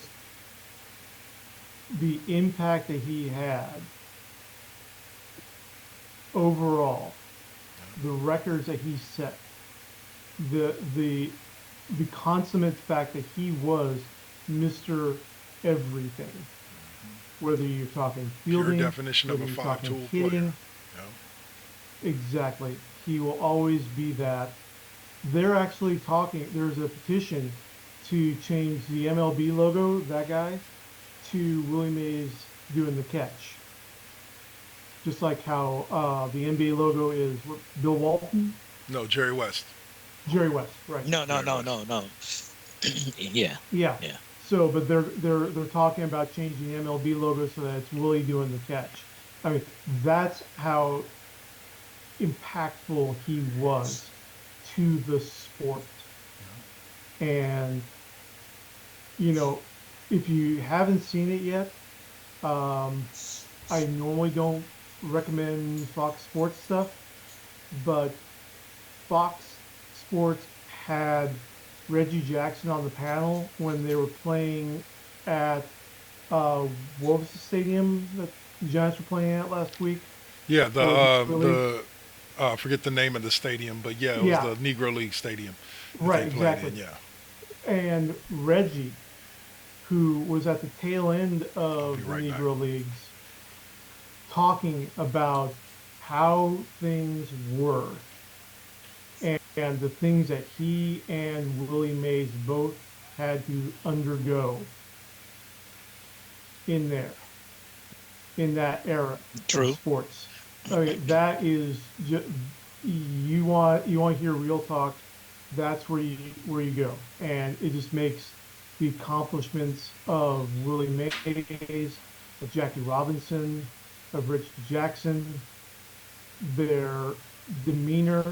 the impact that he had overall, the records that he set, the the the consummate fact that he was Mr. Everything. Whether you're talking Pure fielding, definition of whether a you're five talking tool player. hitting, Yeah. exactly. He will always be that. They're actually talking. There's a petition to change the MLB logo, that guy, to Willie Mays doing the catch. Just like how the NBA logo is Bill Walton, No, Jerry West. Jerry West, right? No, no, Jerry no, West. no, no. Yeah, Yeah. yeah. So, but they're talking about changing the MLB logo so that it's Willie doing the catch. I mean, that's how impactful he was to the sport. And you know, if you haven't seen it yet, I normally don't recommend Fox Sports stuff, but Fox Sports had Reggie Jackson on the panel when they were playing at what was the stadium that the Giants were playing at last week? Yeah, Really? I forget the name of the stadium, but yeah, it was Yeah, the Negro League Stadium that right, they played exactly. in. Yeah, And Reggie, who was at the tail end I'll be of the right back. Negro Leagues, talking about how things were and the things that he and Willie Mays both had to undergo in there, in that era of True. sports. I mean, that is just, you want to hear real talk, that's where you go. And it just makes the accomplishments of Willie Mays, of Jackie Robinson, of Rich Jackson, their demeanor,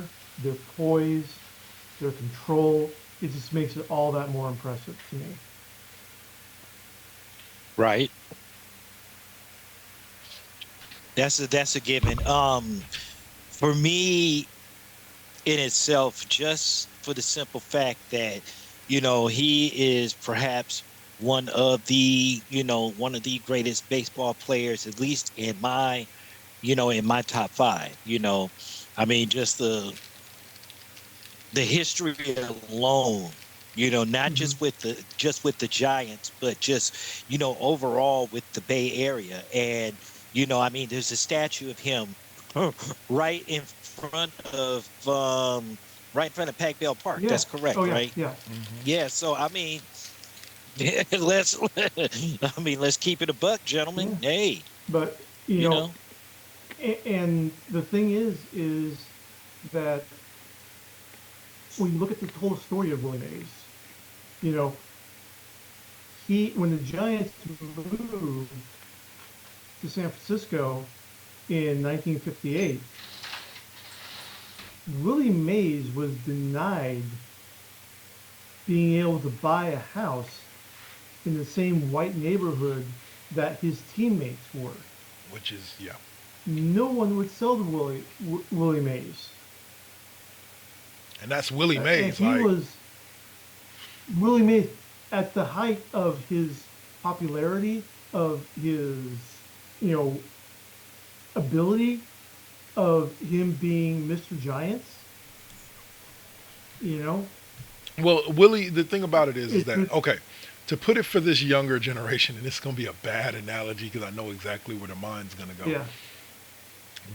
their poise, their control. It just makes it all that more impressive to me. Right. That's a given. For me, in itself, just for the simple fact that, he is perhaps one of the greatest baseball players, at least in my top five. I mean, just the history alone, not Hmm. just with the Giants, but just, overall with the Bay Area. And, I mean, there's a statue of him right in front of Pac Bell Park. Yeah. That's correct, Oh yeah. right? Yeah. Yeah. So I mean, let's let's keep it a buck, gentlemen. Yeah. Hey, But you know, and the thing is that when you look at the total story of Willie Mays, you know, when the Giants moved to San Francisco in 1958, Willie Mays was denied being able to buy a house in the same white neighborhood that his teammates were. which is yeah. No one would sell to Willie Mays. And that's Willie And Mays. he Like, was Willie Mays at the height of his popularity, of his, you know, ability, of him being Mr. Giants. You know, well, Willie. The thing about it is it that just okay. To put it for this younger generation, and this is gonna be a bad analogy because I know exactly where the mind's gonna go. yeah,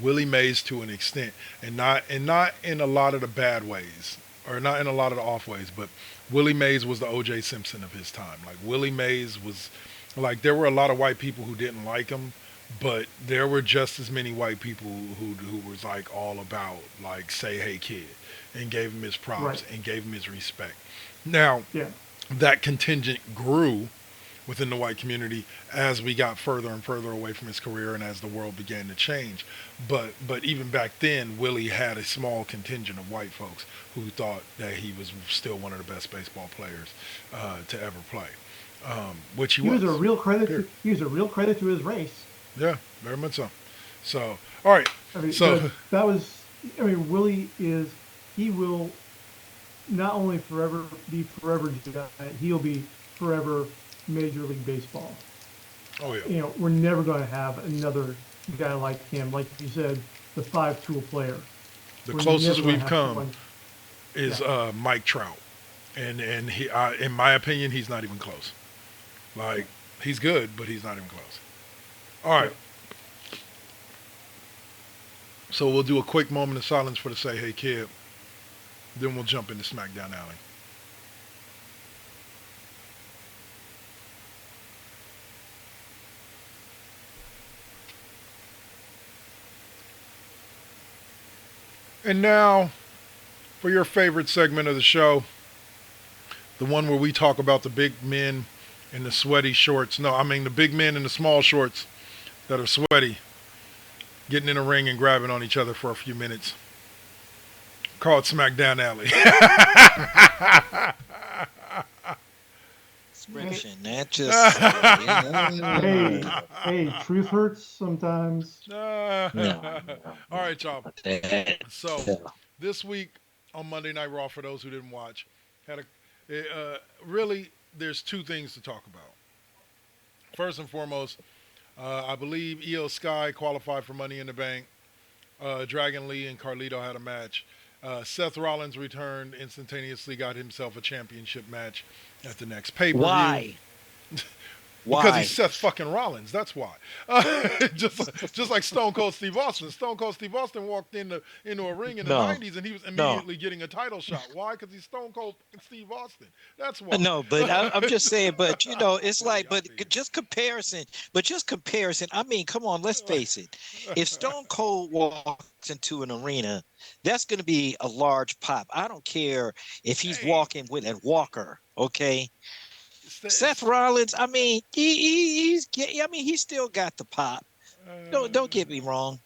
Willie Mays to an extent, and not in a lot of the bad ways, or not in a lot of the off ways, but Willie Mays was the O.J. Simpson of his time. Like Willie Mays was, like there were a lot of white people who didn't like him, but there were just as many white people who was like all about like say hey kid, and gave him his right, props and gave him his respect. Now yeah. that contingent grew within the white community as we got further and further away from his career and as the world began to change. But even back then, Willie had a small contingent of white folks who thought that he was still one of the best baseball players to ever play, which he He was was. a real credit. Period. He was a real credit to his race. Yeah, very much so. So, all right. I mean, So, that was. I mean, Willie is. He will not only forever be forever giant. He'll be forever Major League Baseball. oh yeah, You know, we're never going to have another guy like him. Like you said, the five-tool player. the We're closest never gonna we've have come someone- is Yeah. Mike Trout, and he, in my opinion, he's not even close. Like he's good, but he's not even close. All right. So we'll do a quick moment of silence for the Say Hey Kid. Then we'll jump into SmackDown Alley. And now for your favorite segment of the show, the one where we talk about the big men in the sweaty shorts. No, I mean the big men in the small shorts that are sweaty, getting in a ring and grabbing on each other for a few minutes. Called SmackDown Alley. Description. That just. Hey, hey, truth hurts sometimes. No, no. All right, y'all. That- So this week on Monday Night Raw, for those who didn't watch, had really there's two things to talk about. First and foremost, I believe Io Sky qualified for Money in the Bank. Dragon Lee and Carlito had a match. Seth Rollins returned instantaneously, got himself a championship match at the next pay-per-view. Why? Because Why? he's Seth fucking Rollins. That's why. Just like Stone Cold Steve Austin. Stone Cold Steve Austin walked into a ring in the No. 90s and he was immediately getting a title shot. Why? Because he's Stone Cold Steve Austin. That's why. No, but I'm just saying. But you know, it's like, but Y'all just comparison. But just comparison. I mean, come on, let's face it. If Stone Cold walks into an arena, that's going to be a large pop. I don't care if he's Hey. walking with a walker. Okay, St- Seth Rollins. I mean, he's. I mean, he still got the pop. Don't get me wrong.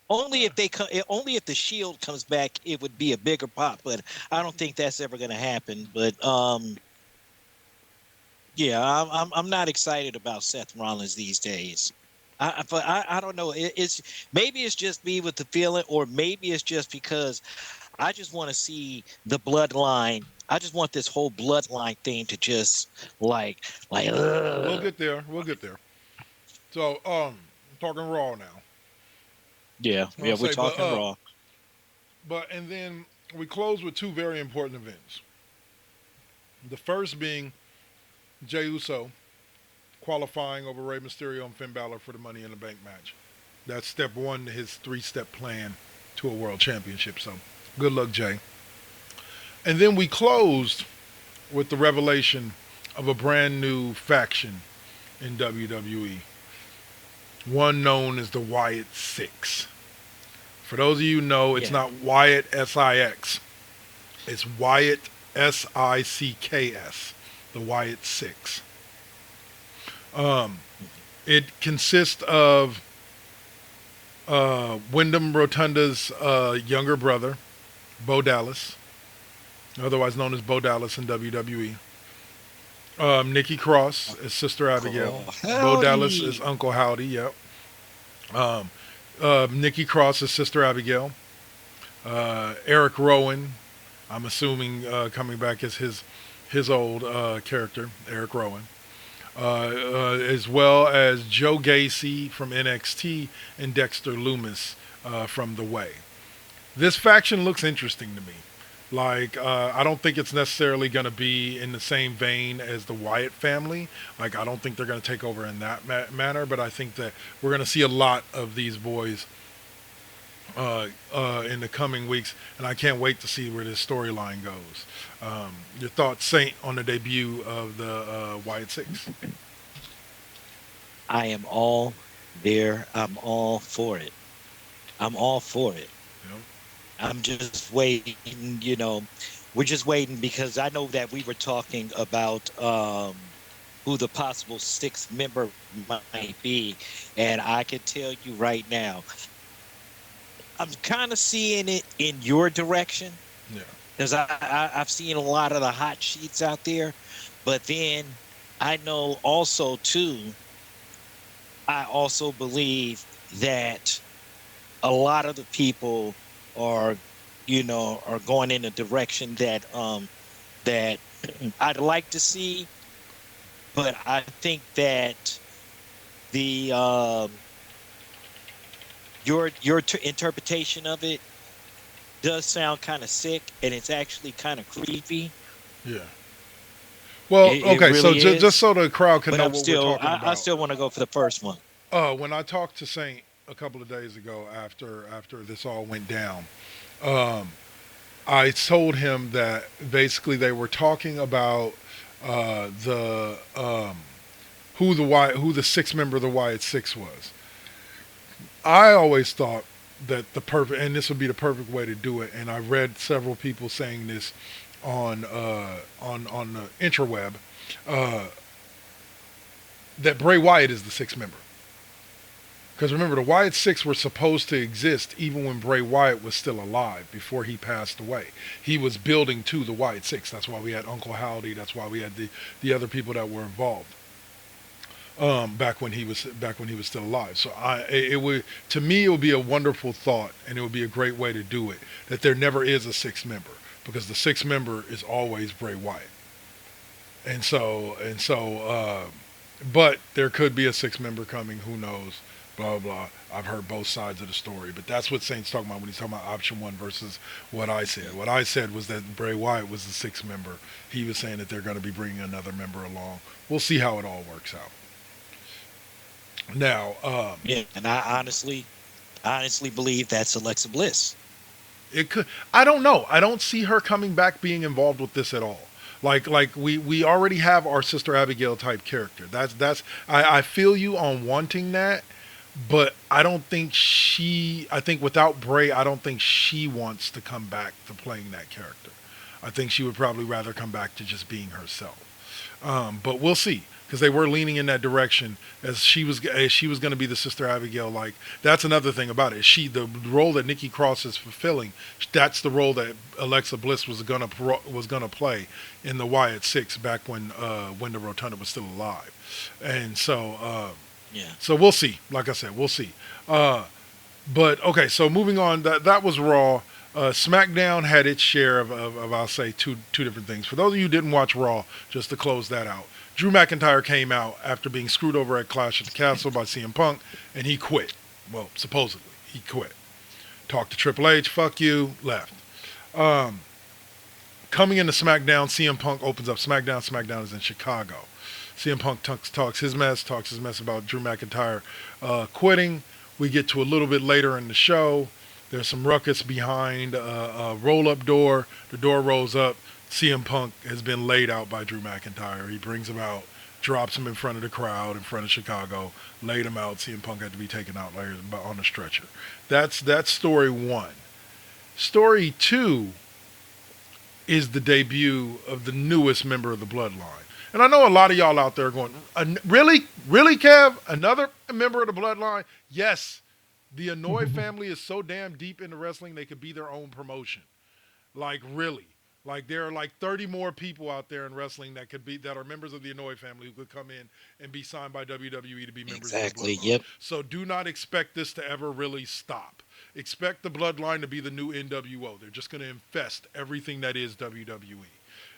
Only if they come, only if the Shield comes back, it would be a bigger pop. But I don't think that's ever going to happen. But yeah, I'm not excited about Seth Rollins these days. I don't know. It's maybe it's just me with the feeling, or maybe it's just because I just want to see the bloodline. I just want this whole bloodline thing to just like. We'll get there. We'll get there. So, talking Raw now. Yeah, I'll we're say, talking but, Raw. And then we close with two very important events. The first being Jey Uso qualifying over Rey Mysterio and Finn Balor for the Money in the Bank match. That's step one to his three-step plan to a world championship. So good luck, Jay. And then we closed with the revelation of a brand new faction in WWE. One known as the Wyatt Six. For those of you who know, it's not Wyatt S-I-X. It's Wyatt S-I-C-K-S. The Wyatt Six. It consists of Wyndham Rotunda's younger brother, Bo Dallas, otherwise known as Bo Dallas in WWE. Nikki Cross is Sister Abigail. Oh, Bo Dallas is howdy. Uncle Howdy. Yep. Um, Nikki Cross is Sister Abigail. Eric Rowan, I'm assuming coming back as his old character, Eric Rowan, as well as Joe Gacy from NXT and Dexter Loomis from The Way. This faction looks interesting to me. Like, I don't think it's necessarily going to be in the same vein as the Wyatt family. Like, I don't think they're going to take over in that manner, but I think that we're going to see a lot of these boys in the coming weeks, and I can't wait to see where this storyline goes. Your thoughts, Saint, on the debut of the Wyatt Six? I am all there. I'm all for it. I'm all for it. You know? I'm just waiting, we're just waiting because I know that we were talking about who the possible sixth member might be. And I can tell you right now, I'm kind of seeing it in your direction Yeah. because I've seen a lot of the hot sheets out there. But then I know also, too, I also believe that a lot of the people are, are going in a direction that I'd like to see, but I think that the your interpretation of it does sound kind of sick, and it's actually kind of creepy. Yeah. Well, It okay. So really just is. so the crowd can But know what we're talking I about, still want to go for the first one. when I talked to Saint a couple of days ago after this all went down, um, I told him that basically they were talking about the who the sixth member of the Wyatt Six was. I always thought that the perfect, and this would be the perfect way to do it. And I read several people saying this on the interweb, uh, that Bray Wyatt is the sixth member. Because remember, the Wyatt Six were supposed to exist even when Bray Wyatt was still alive before he passed away. He was building to the Wyatt Six. That's why we had Uncle Howdy. That's why we had the other people that were involved. Back when he was still alive. So it would, to me, it would be a wonderful thought, and it would be a great way to do it, that there never is a sixth member, because the sixth member is always Bray Wyatt. And so, but there could be a sixth member coming. Who knows? Blah blah. I've heard both sides of the story, but that's what Saint's talking about when he's talking about option one versus what I said. What I said was that Bray Wyatt was the sixth member. He was saying that they're going to be bringing another member along. We'll see how it all works out. Now, Yeah, and I honestly believe that's Alexa Bliss. it could. I don't know. I don't see her coming back being involved with this at all. Like we already have our Sister Abigail type character. That's. I feel you on wanting that, but I don't think she. I think without Bray, I don't think she wants to come back to playing that character. I think she would probably rather come back to just being herself. But we'll see, because they were leaning in that direction, as she was going to be the Sister Abigail. Like, that's another thing about it. The role that Nikki Cross is fulfilling. That's the role that Alexa Bliss was gonna play in the Wyatt Six back when the Rotunda was still alive. And Yeah. so we'll see. Like I said, we'll see. But okay, so moving on. That was Raw. SmackDown had its share of I'll say two different things. For those of you who didn't watch Raw, just to close that out, Drew McIntyre came out after being screwed over at Clash at the Castle by CM Punk, and he quit. Well, supposedly he quit. Talked to Triple H, fuck you, left. Um, Coming into SmackDown, CM Punk opens up SmackDown. SmackDown is in Chicago. CM Punk talks his mess about Drew McIntyre quitting. We get to a little bit later in the show. There's some ruckus behind a roll-up door. The door rolls up. CM Punk has been laid out by Drew McIntyre. He brings him out, drops him in front of the crowd, in front of Chicago, laid him out. CM Punk had to be taken out later on a stretcher. That's story one. Story two is the debut of the newest member of the Bloodline. And I know a lot of y'all out there are going, really? Really, Kev? Another member of the Bloodline? Yes. The Anoa'i family is so damn deep into wrestling, they could be their own promotion. Like, really. Like there are like 30 more people out there in wrestling that are members of the Inoue family who could come in and be signed by WWE to be members of the Exactly. Bloodline. Yep. So do not expect this to ever really stop. Expect the Bloodline to be the new NWO. They're just going to infest everything that is WWE.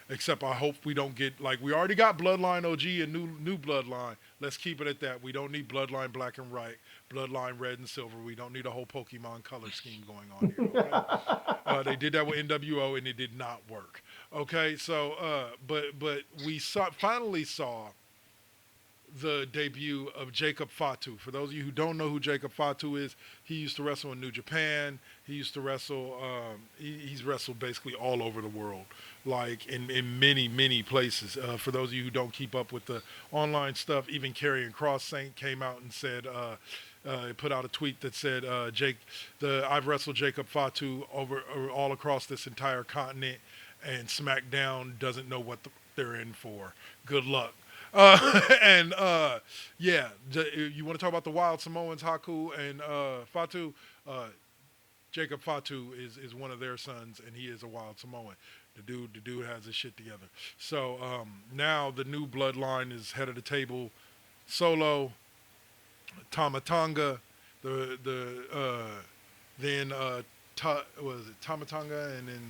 Except I hope we don't get like we already got Bloodline OG and new Bloodline. Let's keep it at that. We don't need Bloodline Black and White, Bloodline Red and Silver. We don't need a whole Pokemon color scheme going on here. Okay? They did that with NWO and it did not work. Okay, so but finally saw the debut of Jacob Fatu. For those of you who don't know who Jacob Fatu is, he used to wrestle in New Japan. He used to wrestle. He's wrestled basically all over the world, like in many places. For those of you who don't keep up with the online stuff, even Karrion Cross Saint came out and said. Put out a tweet that said, I've wrestled Jacob Fatu all across this entire continent, and SmackDown doesn't know what they're in for. Good luck. And yeah, you want to talk about the Wild Samoans, Haku and Fatu? Uh, Jacob Fatu is one of their sons, and he is a Wild Samoan. The dude has his shit together. So now the new bloodline is head of the table. Solo, Tamatanga, then was it Tamatanga, and then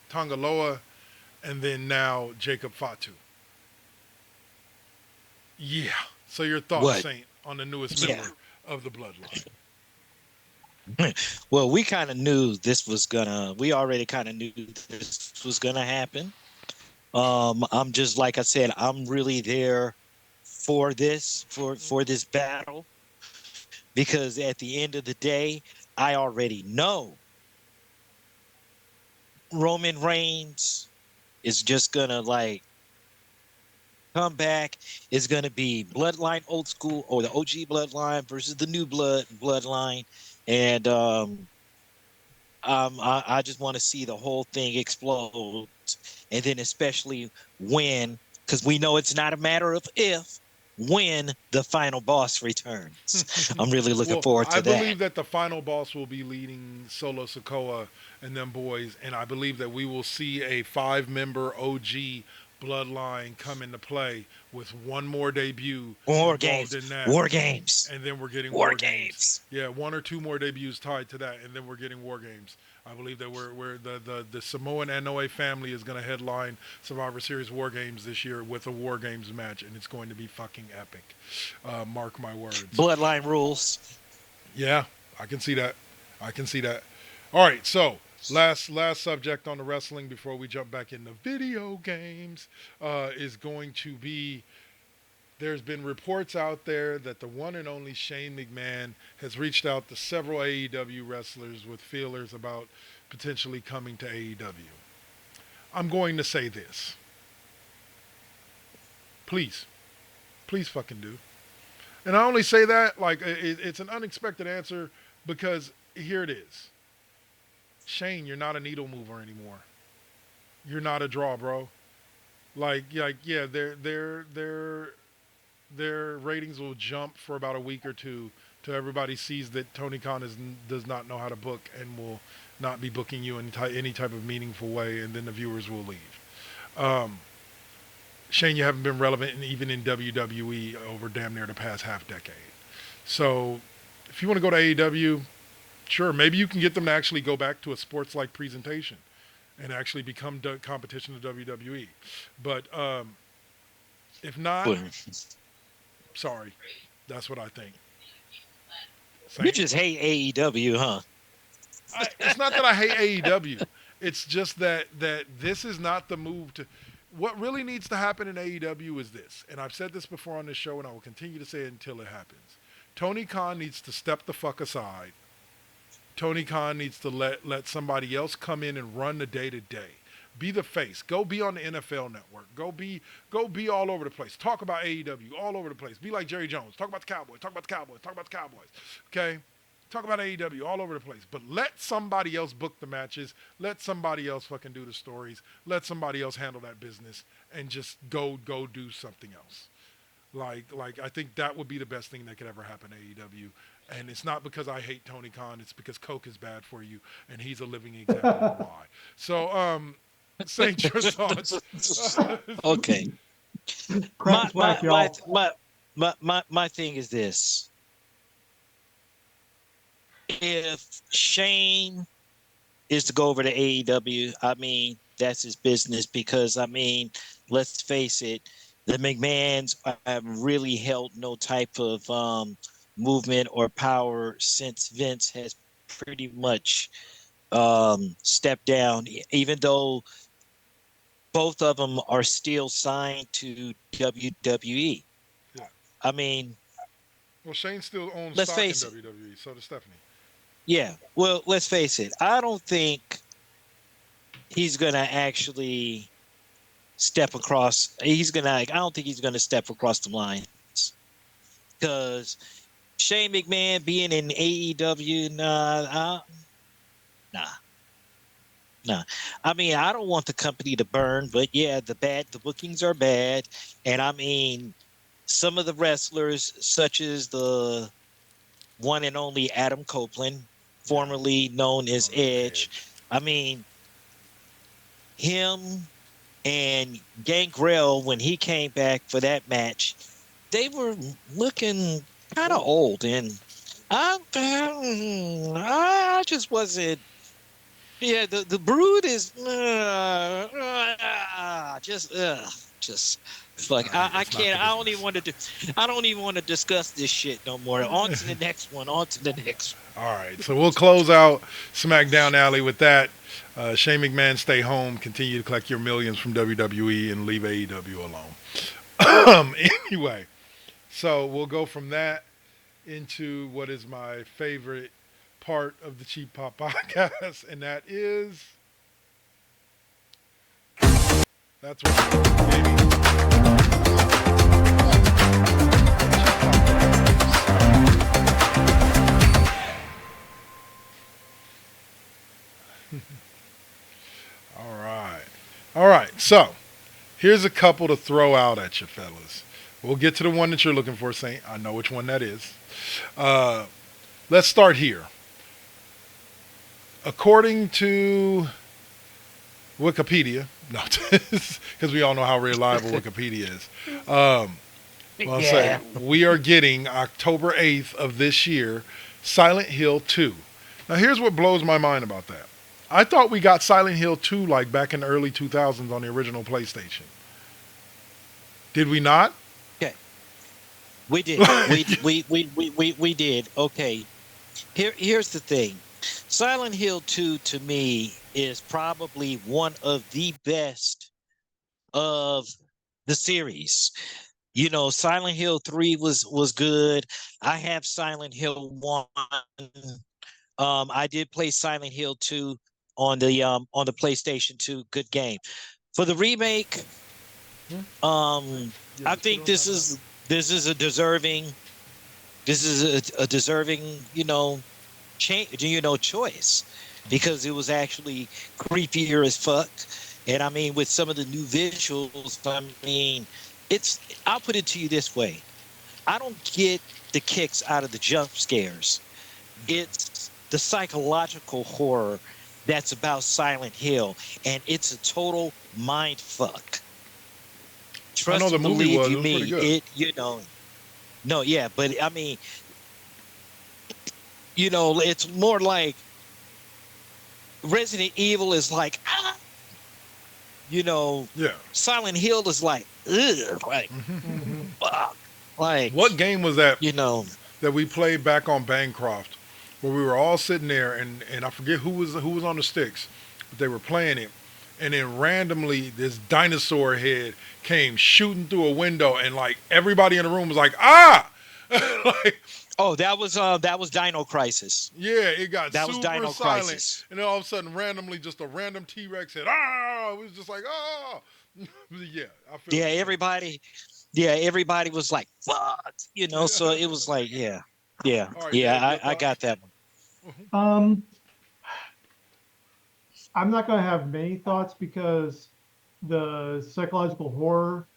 Tangaloa, and then now Jacob Fatu. Yeah. So your thoughts, What? Saint, on the newest Yeah. member of the bloodline? Well, we kind of knew this was gonna. We already kind of knew this was gonna happen. I'm just like I said. I'm really there for this battle because at the end of the day, I already know Roman Reigns is just gonna like come back. Is gonna be Bloodline old school or the OG Bloodline versus the new bloodline, and I just want to see the whole thing explode, and then especially when, because we know it's not a matter of if, when the final boss returns. I'm really looking Well, forward I to that. believe that the final boss will be leading Solo Sokoa and them boys, and I believe that we will see a 5-member OG bloodline come into play with one more debut War involved games, in that. war games, And then we're getting war war games. games. Yeah, one or two more debuts tied to that, and then we're getting war games. I believe that we're the Samoan Anoa'i family is going to headline Survivor Series War Games this year with a War Games match, and it's going to be fucking epic. Mark my words. Bloodline rules. Yeah, I can see that. I can see that. All right, so last subject on the wrestling before we jump back into video games is going to be there's been reports out there that the one and only Shane McMahon has reached out to several AEW wrestlers with feelers about potentially coming to AEW. I'm going to say this. Please. Please fucking do. And I only say that like it's an unexpected answer because here it is. Shane, you're not a needle mover anymore. You're not a draw, bro. Like yeah, their ratings will jump for about a week or two till everybody sees that Tony Khan does not know how to book and will not be booking you in any type of meaningful way, and then the viewers will leave. Um, Shane, you haven't been relevant even in WWE over damn near the past half decade. So if you want to go to AEW, sure, maybe you can get them to actually go back to a sports-like presentation and actually become competition to WWE. But if not, sorry, that's what I think. You just hate AEW, huh? It's not that I hate AEW. It's just that this is not the move to. What really needs to happen in AEW is this, and I've said this before on this show, and I will continue to say it until it happens. Tony Khan needs to step the fuck aside. Tony Khan needs to let somebody else come in and run the day to day. Be the face. Go be on the NFL Network. Go be all over the place. Talk about AEW all over the place. Be like Jerry Jones. Talk about the Cowboys. Talk about the Cowboys. Talk about the Cowboys. Okay? Talk about AEW all over the place. But let somebody else book the matches. Let somebody else fucking do the stories. Let somebody else handle that business and just go do something else. Like I think that would be the best thing that could ever happen to AEW. And it's not because I hate Tony Khan. It's because Coke is bad for you, and he's a living example of why. So Saint your thoughts. Okay. Crack slack, y'all. My thing is this. If Shane is to go over to AEW, I mean, that's his business because I mean, let's face it, the McMahons have really held no type of movement or power since Vince has pretty much stepped down, even though both of them are still signed to WWE. Yeah. I mean, Well, Shane still owns let's stock in face it. WWE. So does Stephanie. Yeah. Well, let's face it. I don't think he's going to actually step across. I don't think he's going to step across the lines because Shane McMahon being in AEW, nah, nah. I mean, I don't want the company to burn, but yeah, the bookings are bad. And I mean, some of the wrestlers, such as the one and only Adam Copeland, Yeah. formerly known as Known as Edge. Edge. I mean, him and Gangrel, when he came back for that match, they were looking kind of Oh. old, and I just wasn't. Yeah, the Brood is just fuck. I It's not the can't. I don't even business. want to do. I don't even want to discuss this shit no more. On to the next one. On to the next. All right, so we'll close out SmackDown Alley with that. Shane McMahon, stay home, continue to collect your millions from WWE, and leave AEW alone. Anyway, so we'll go from that into what is my favorite part of the Cheap Pop podcast, and that is that's what. All right, all right. So here's a couple to throw out at you, fellas. We'll get to the one that you're looking for, Saint. I know which one that is. Uh, let's start here. According to Wikipedia, no, because we all know how reliable Wikipedia is. Well, I'll say Yeah. we are getting October 8th of this year, Silent Hill 2. Now, here's what blows my mind about that. I thought we got Silent Hill 2 like back in the early 2000s on the original PlayStation. Did we not? Okay. We did. We did. Okay. Here's the thing. Silent Hill 2 to me is probably one of the best of the series. You know, Silent Hill 3 was good. I have Silent Hill 1. I did play Silent Hill 2 on the PlayStation 2. Good game. For the remake, Hmm? Yeah, I we still think don't have that. this is a deserving this is a deserving, change, choice because it was actually creepier as fuck. And I mean, with some of the new visuals, I mean, I'll put it to you this way. I don't get the kicks out of the jump scares. It's the psychological horror that's about Silent Hill, and it's a total mind fuck. I know Trust the and movie believe was. It you was pretty me, good. no, yeah, but I mean, it's more like Resident Evil is like, Yeah. Silent Hill is like, ugh, like, Hmm. fuck, like, What game was that you know, that we played back on Bancroft, where we were all sitting there, and I forget who was on the sticks, but they were playing it, and then randomly this dinosaur head came shooting through a window, and like everybody in the room was like, ah, like oh, that was Dino Crisis. yeah, it got That was super Dino silent, Crisis. and then all of a sudden, randomly, just a random T Rex said, ah, it was just like, ah, yeah, I feel Yeah, the same. everybody was like, fuck, so it was like, yeah, yeah, All right, yeah, Dave, your I thoughts? got that one. Um, I'm not going to have many thoughts because the psychological horror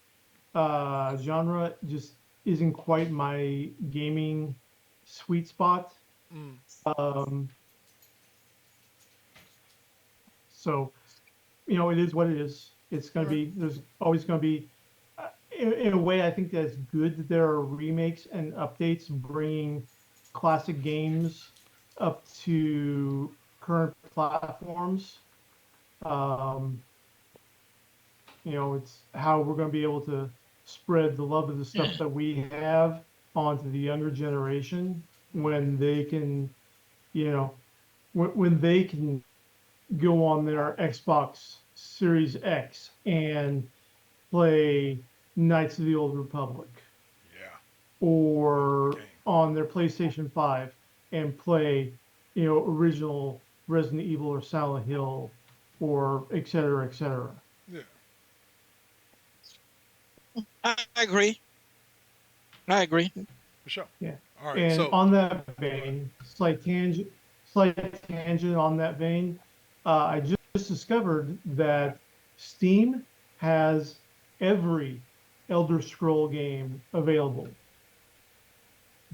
genre just isn't quite my gaming sweet spot. Mm. Um, so it is what it is. It's going to be, there's always going to be, in a way, I think that's good that there are remakes and updates bringing classic games up to current platforms. Um, it's how we're going to be able to spread the love of the stuff that we have onto the younger generation when they can, you know, when they can go on their Xbox Series X and play Knights of the Old Republic, Yeah. or Game. on their PlayStation 5 and play, original Resident Evil or Silent Hill, or et cetera, et cetera. Yeah. I agree. I agree. For sure. Yeah. All right. And So on that go ahead. vein, slight tangent on that vein, I just discovered that Steam has every Elder Scroll game available.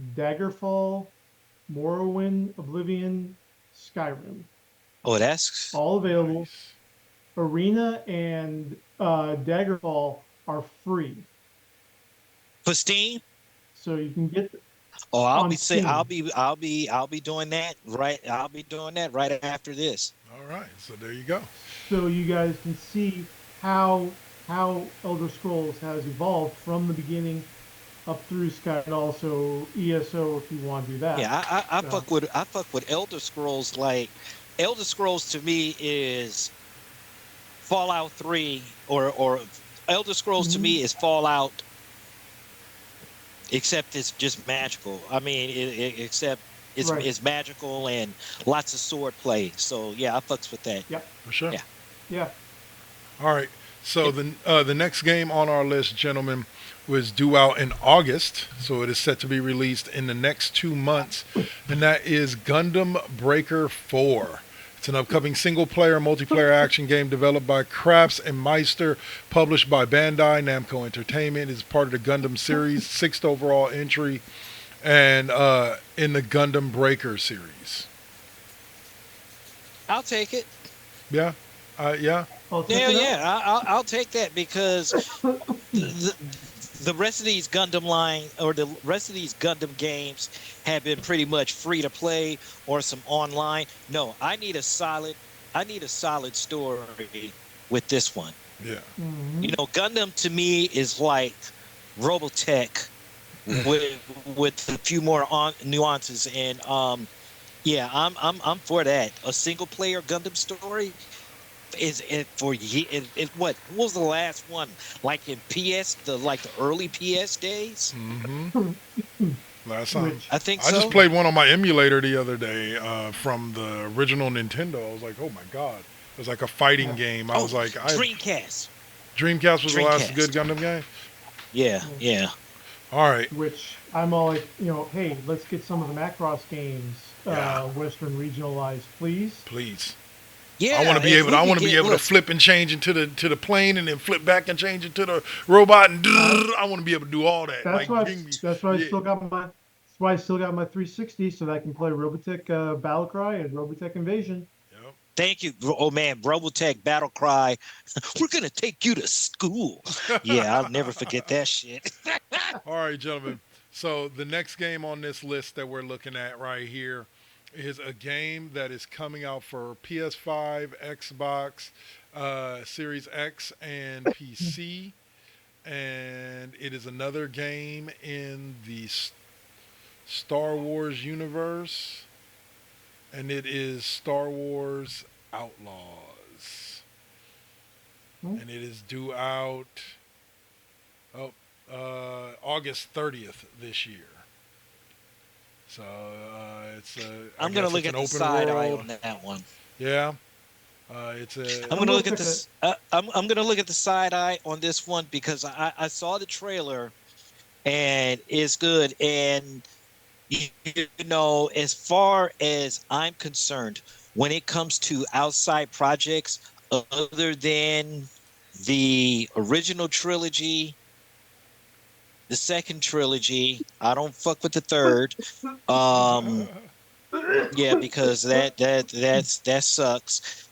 Daggerfall, Morrowind, Oblivion, Skyrim, Oh, that's all available. Nice. Arena and Daggerfall are free, for Steam. so you can get Oh, I'll on be say Steam. I'll be doing that right. I'll be doing that right after this. All right. So there you go. So you guys can see how Elder Scrolls has evolved from the beginning up through Sky, and also ESO if you want to do that. Yeah, So, I fuck with Elder Scrolls. Like Elder Scrolls to me is Fallout 3, or Elder Scrolls to mhm, me is Fallout, except it's just magical. I mean, except right. it's magical and lots of sword play. So yeah, I fucks with that. Yep. For sure. Yeah. Yeah. All right. So It- the next game on our list, gentlemen, was due out in August. So it is set to be released in the next 2 months, and that is Gundam Breaker 4. It's an upcoming single-player, multiplayer action game developed by Crafts and Meister, published by Bandai Namco Entertainment. It's part of the Gundam series, sixth overall entry, and in the Gundam Breaker series. I'll take it. Yeah, yeah, I'll check Yeah, it yeah, out. I'll take that because the, the rest of these Gundam line or the rest of these Gundam games have been pretty much free to play or some online. No, I need a solid story with this one. yeah. You Mhm. know, Gundam to me is like Robotech with a few more nuances, and yeah, I'm for that. A single player Gundam story is it for what was the last one, like in PS, the early PS days? Mm-hmm. Last time. Which I think I just so. played one on my emulator the other day from the original Nintendo. I was like, oh my god. It was like a fighting game. I Oh, was like, Dreamcast. Dreamcast was the last good Dreamcast. Gundam game? Yeah, yeah. All right. which I'm all like, hey, let's get some of the Macross games Yeah. Western regionalized, please. Please. I want Yeah, to be if able. we I could want to be get able to look, flip and change into the plane, and then flip back and change into the robot, and Uh, I want to be able to do all that. that's Like, why give me, that's why I yeah. still got my that's why I still got my 360 so that I can play Robotech Battlecry and Robotech Invasion. thank you. Oh man, Robotech Battle Cry. We're gonna take you to school. Yeah, I'll never forget that shit. All right, gentlemen. So the next game on this list that we're looking at right here is a game that is coming out for PS5, Xbox, Series X, and PC. And it is another game in the Star Wars universe, and it is Star Wars Outlaws, Hmm? and it is due out oh, August 30th this year. So it's I I'm gonna guess look it's at an the open side eye world. on that one. Yeah, it's a I'm I'm gonna gonna look at check it. this. I'm gonna look at the side eye on this one because I saw the trailer and it's good. And you know, as far as I'm concerned, when it comes to outside projects other than the original trilogy, the second trilogy, I don't fuck with the third. Um, yeah, because that sucks.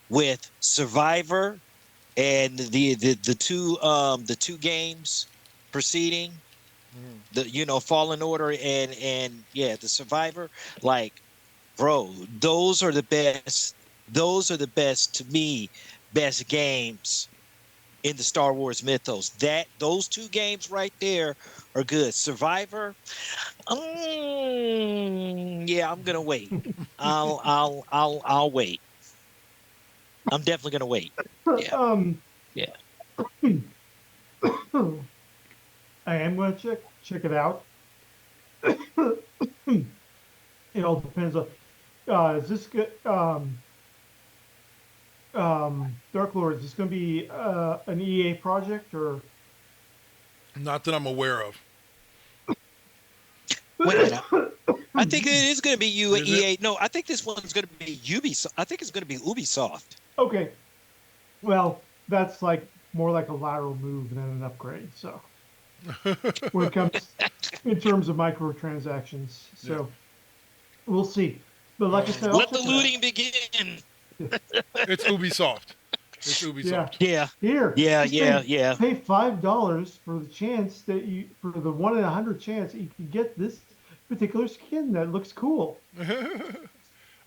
with Survivor and the two games preceding the Fallen Order and yeah, the Survivor, like, bro, those are the best to me, best games in the Star Wars mythos. That those two games right there are good. Survivor, yeah, I'm gonna wait. I'll wait. I'm definitely gonna wait. Yeah, um, yeah. I am going to check it out. It all depends on, is this good? Dark Lord, is this going to be an EA project or? Not that I'm aware of. Wait a minute. I think it is going to be Is it? EA. No, I think this one's going to be Ubisoft. I think it's going to be Ubisoft. Okay, well, that's like more like a lateral move than an upgrade. So when it comes in terms of microtransactions, Yeah. so we'll see. But like I said, I'll Let the check it out. looting begin. It's Ubisoft. It's Yeah. Ubisoft. Yeah, Here, yeah, just yeah, yeah. pay $5 for the chance that you for the 1 in 100 chance that you can get this particular skin that looks cool.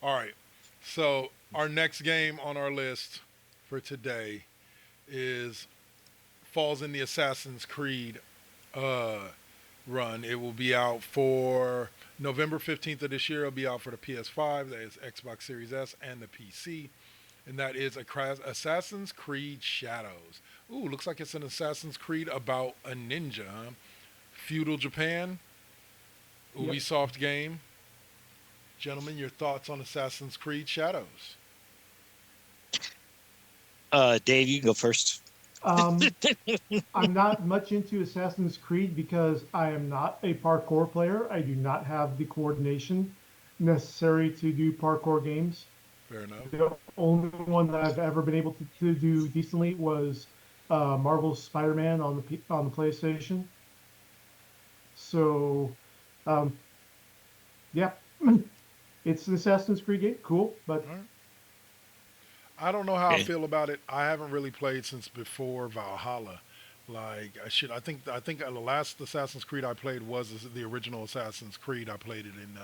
All right. So our next game on our list for today is falls in the Assassin's Creed uh, run. It will be out for November 15th of this year. It'll be out for the PS5, that is Xbox Series S, and the PC. And that is Assassin's Creed Shadows. Ooh, looks like it's an Assassin's Creed about a ninja, huh? Feudal Japan, Yep. Ubisoft game. Gentlemen, your thoughts on Assassin's Creed Shadows? Dave, you can go first. Um, I'm not much into Assassin's Creed because I am not a parkour player. I do not have the coordination necessary to do parkour games. Fair enough. The only one that I've ever been able to do decently was Marvel's Spider-Man on on the PlayStation. So, um, yeah, it's an Assassin's Creed game, cool, but All right. I don't know how I Okay. feel about it. I haven't really played since before Valhalla. Like I should. I think the last Assassin's Creed I played was the original Assassin's Creed. I played it in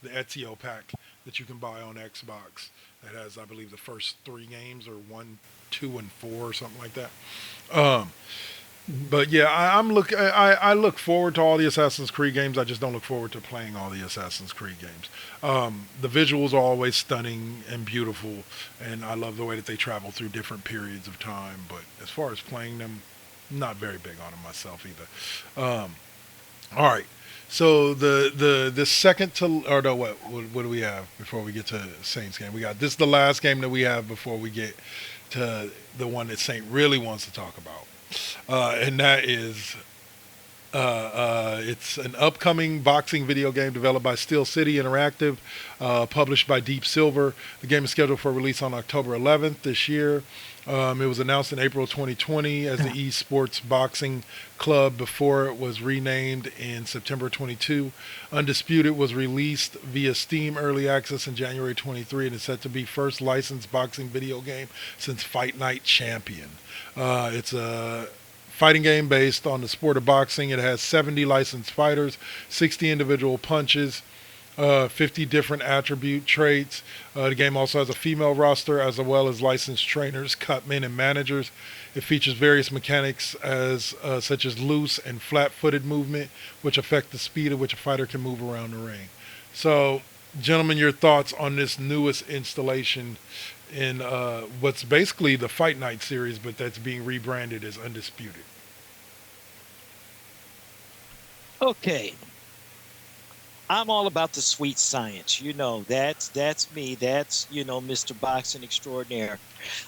the Ezio pack that you can buy on Xbox. That has, I believe, the first three games or one, two, and four or something like that. Um, but yeah, I look forward to all the Assassin's Creed games. I just don't look forward to playing all the Assassin's Creed games. The visuals are always stunning and beautiful, and I love the way that they travel through different periods of time. But as far as playing them, not very big on them myself either. All right, so the second to or no, what do we have before we get to Saints game? We got this is the last game that we have before we get to the one that Saint really wants to talk about, and that is it's an upcoming boxing video game developed by Steel City Interactive, published by Deep Silver. The game is scheduled for release on October 11th this year. It was announced in April 2020 as the Esports Boxing Club before it was renamed in September 22. Undisputed was released via Steam Early Access in January 23 and is set to be first licensed boxing video game since Fight Night Champion. It's a fighting game based on the sport of boxing. It has 70 licensed fighters, 60 individual punches, 50 different attribute traits. The game also has a female roster as well as licensed trainers, cutmen, and managers. It features various mechanics as such as loose and flat-footed movement, which affect the speed at which a fighter can move around the ring. So, gentlemen, your thoughts on this newest installation in what's basically the Fight Night series, but that's being rebranded as Undisputed. Okay. I'm all about the sweet science. That's me. That's, Mr. Boxing Extraordinaire.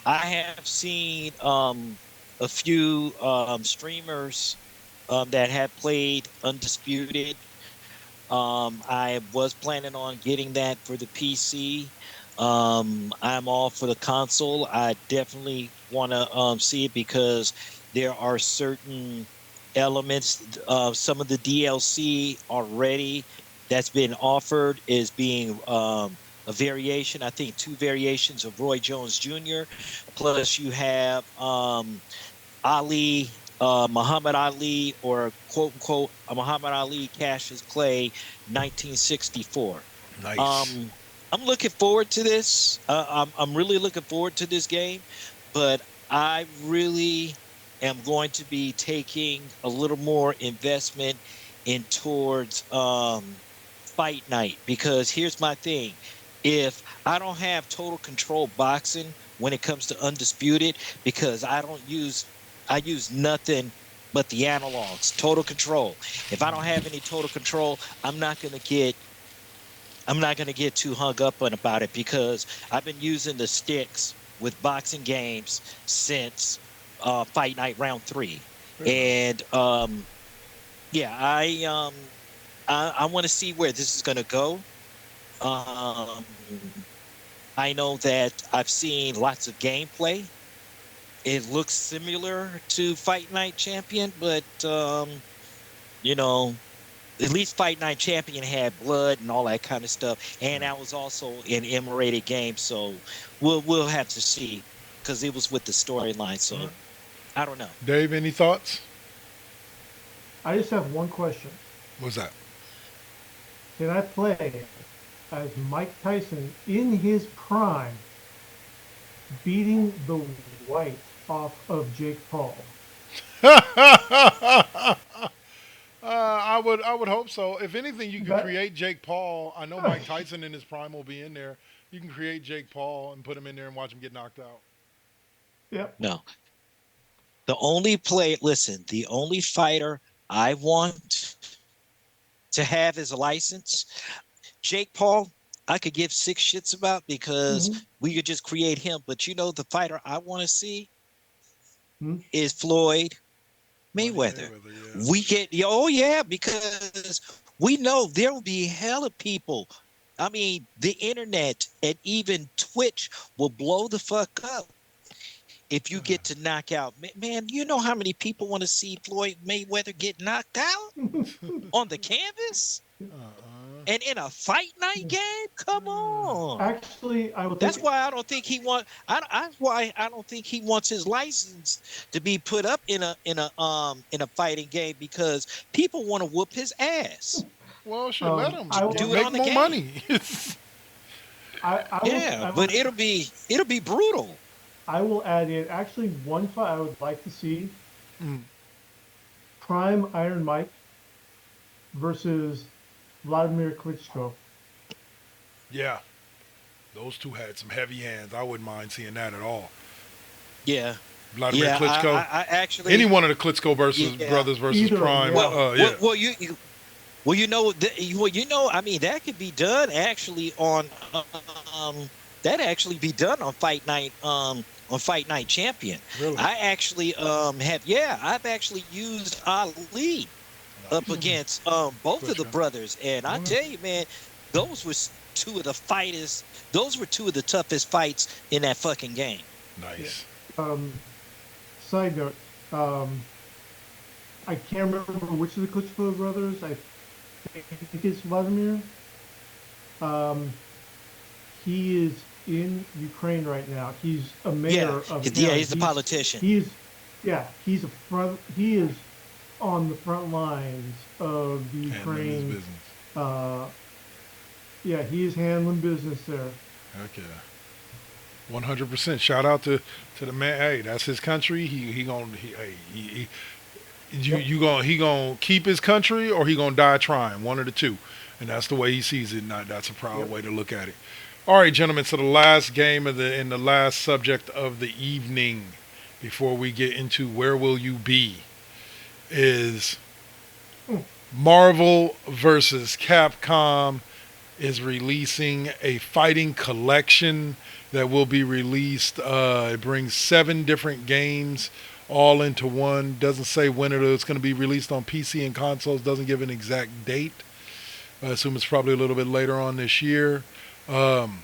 I have seen a few streamers that have played Undisputed. I was planning on getting that for the PC. I'm all for the console. I definitely want to see it because there are certain elements. Some of the DLC already that's been offered is being a variation. I think two variations of Roy Jones Jr. Plus you have Ali, Muhammad Ali, or quote unquote Muhammad Ali Cassius Clay, 1964. Nice. Um, I'm looking forward to this. I'm really looking forward to this game, but I really am going to be taking a little more investment in towards fight night because here's my thing. If I don't have total control boxing when it comes to undisputed, because I use nothing but the analogs, total control. If I don't have any total control, I'm not going to get too hung up on about it because I've been using the sticks with boxing games since Fight Night Round Three, Fair enough. and yeah, I want to see where this is going to go. Um, I know that I've seen lots of gameplay. It looks similar to Fight Night Champion, but you know, at least Fight Night Champion had blood and all that kind of stuff, and Right. that was also an M-rated game. So we'll have to see because it was with the storyline. All right. So I don't know. Dave, any thoughts? I just have one question. What's that? Can I play as Mike Tyson in his prime, beating the white off of Jake Paul? I would hope so. If anything, you could That, create Jake Paul. I know Mike Tyson in his prime will be in there. You can create Jake Paul and put him in there and watch him get knocked out. yep. No, the only fighter I want to have his license, Jake Paul. I could give six shits about because Hmm. we could just create him. But the fighter I want to see Hmm. is Floyd Money Mayweather. Mayweather, yeah. We get, oh yeah, because we know there will be hella people. I mean, the internet and even Twitch will blow the fuck up if you get to knock out. Man, you know how many people want to see Floyd Mayweather get knocked out on the canvas Uh-uh. and in a fight night game? Come on. Actually, I will take That's it. why I don't think he want. Why I don't think he wants his license to be put up in a fighting game because people want to whoop his ass. Well, shit, let I him Do will. it make on the more game. money. I will. Yeah, but it'll be brutal. I will add in actually one fight I would like to see: Mm, Prime Iron Mike versus Vladimir Klitschko. yeah, those two had some heavy hands. I wouldn't mind seeing that at all. Yeah, Vladimir yeah. Klitschko. I Any actually. one of the Klitschko versus Yeah. brothers versus Either of them, Prime. yeah. Well, Yeah. well, I mean, that could be done actually um, that actually be done on Fight Night Champion. Really? I actually I've actually used Ali up Nice. against both of the Klitschko. brothers, and I All right. tell you, man, those were two of the fighters. Those were two of the toughest fights in that fucking game. Nice. Um, Side note, I can't remember which of the Klitschko brothers. I think it's Vladimir. Um, he is in Ukraine right now. He's a mayor of a Yeah, town. he's a politician. He's a front. He is on the front lines of the Handling his Ukraine. business. Uh, yeah, he is handling business there. Heck yeah. 100%. Shout out to the man. Hey, that's his country. He gonna he gonna keep his country or he gonna die trying. One of the two, and that's the way he sees it. And that's a proud Yep. way to look at it. All right, gentlemen. So the last game of the last subject of the evening, before we get into where will you be, is Marvel versus Capcom is releasing a fighting collection that will be released. It brings 7 different games all into one. Doesn't say when it's going to be released on PC and consoles. Doesn't give an exact date. I assume it's probably a little bit later on this year. Um,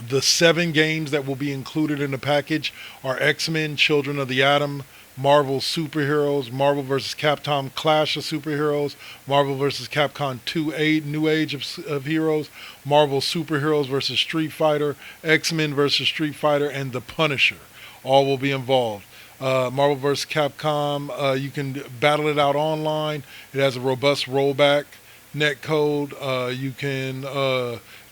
the 7 games that will be included in the package are X-Men, Children of the Atom, Marvel Superheroes, Marvel vs. Capcom Clash of Superheroes, Marvel vs. Capcom 2 New Age of Heroes, Marvel Superheroes vs. Street Fighter, X-Men vs. Street Fighter, and The Punisher. All will be involved. Marvel vs. Capcom, you can battle it out online. It has a robust rollback net code. You can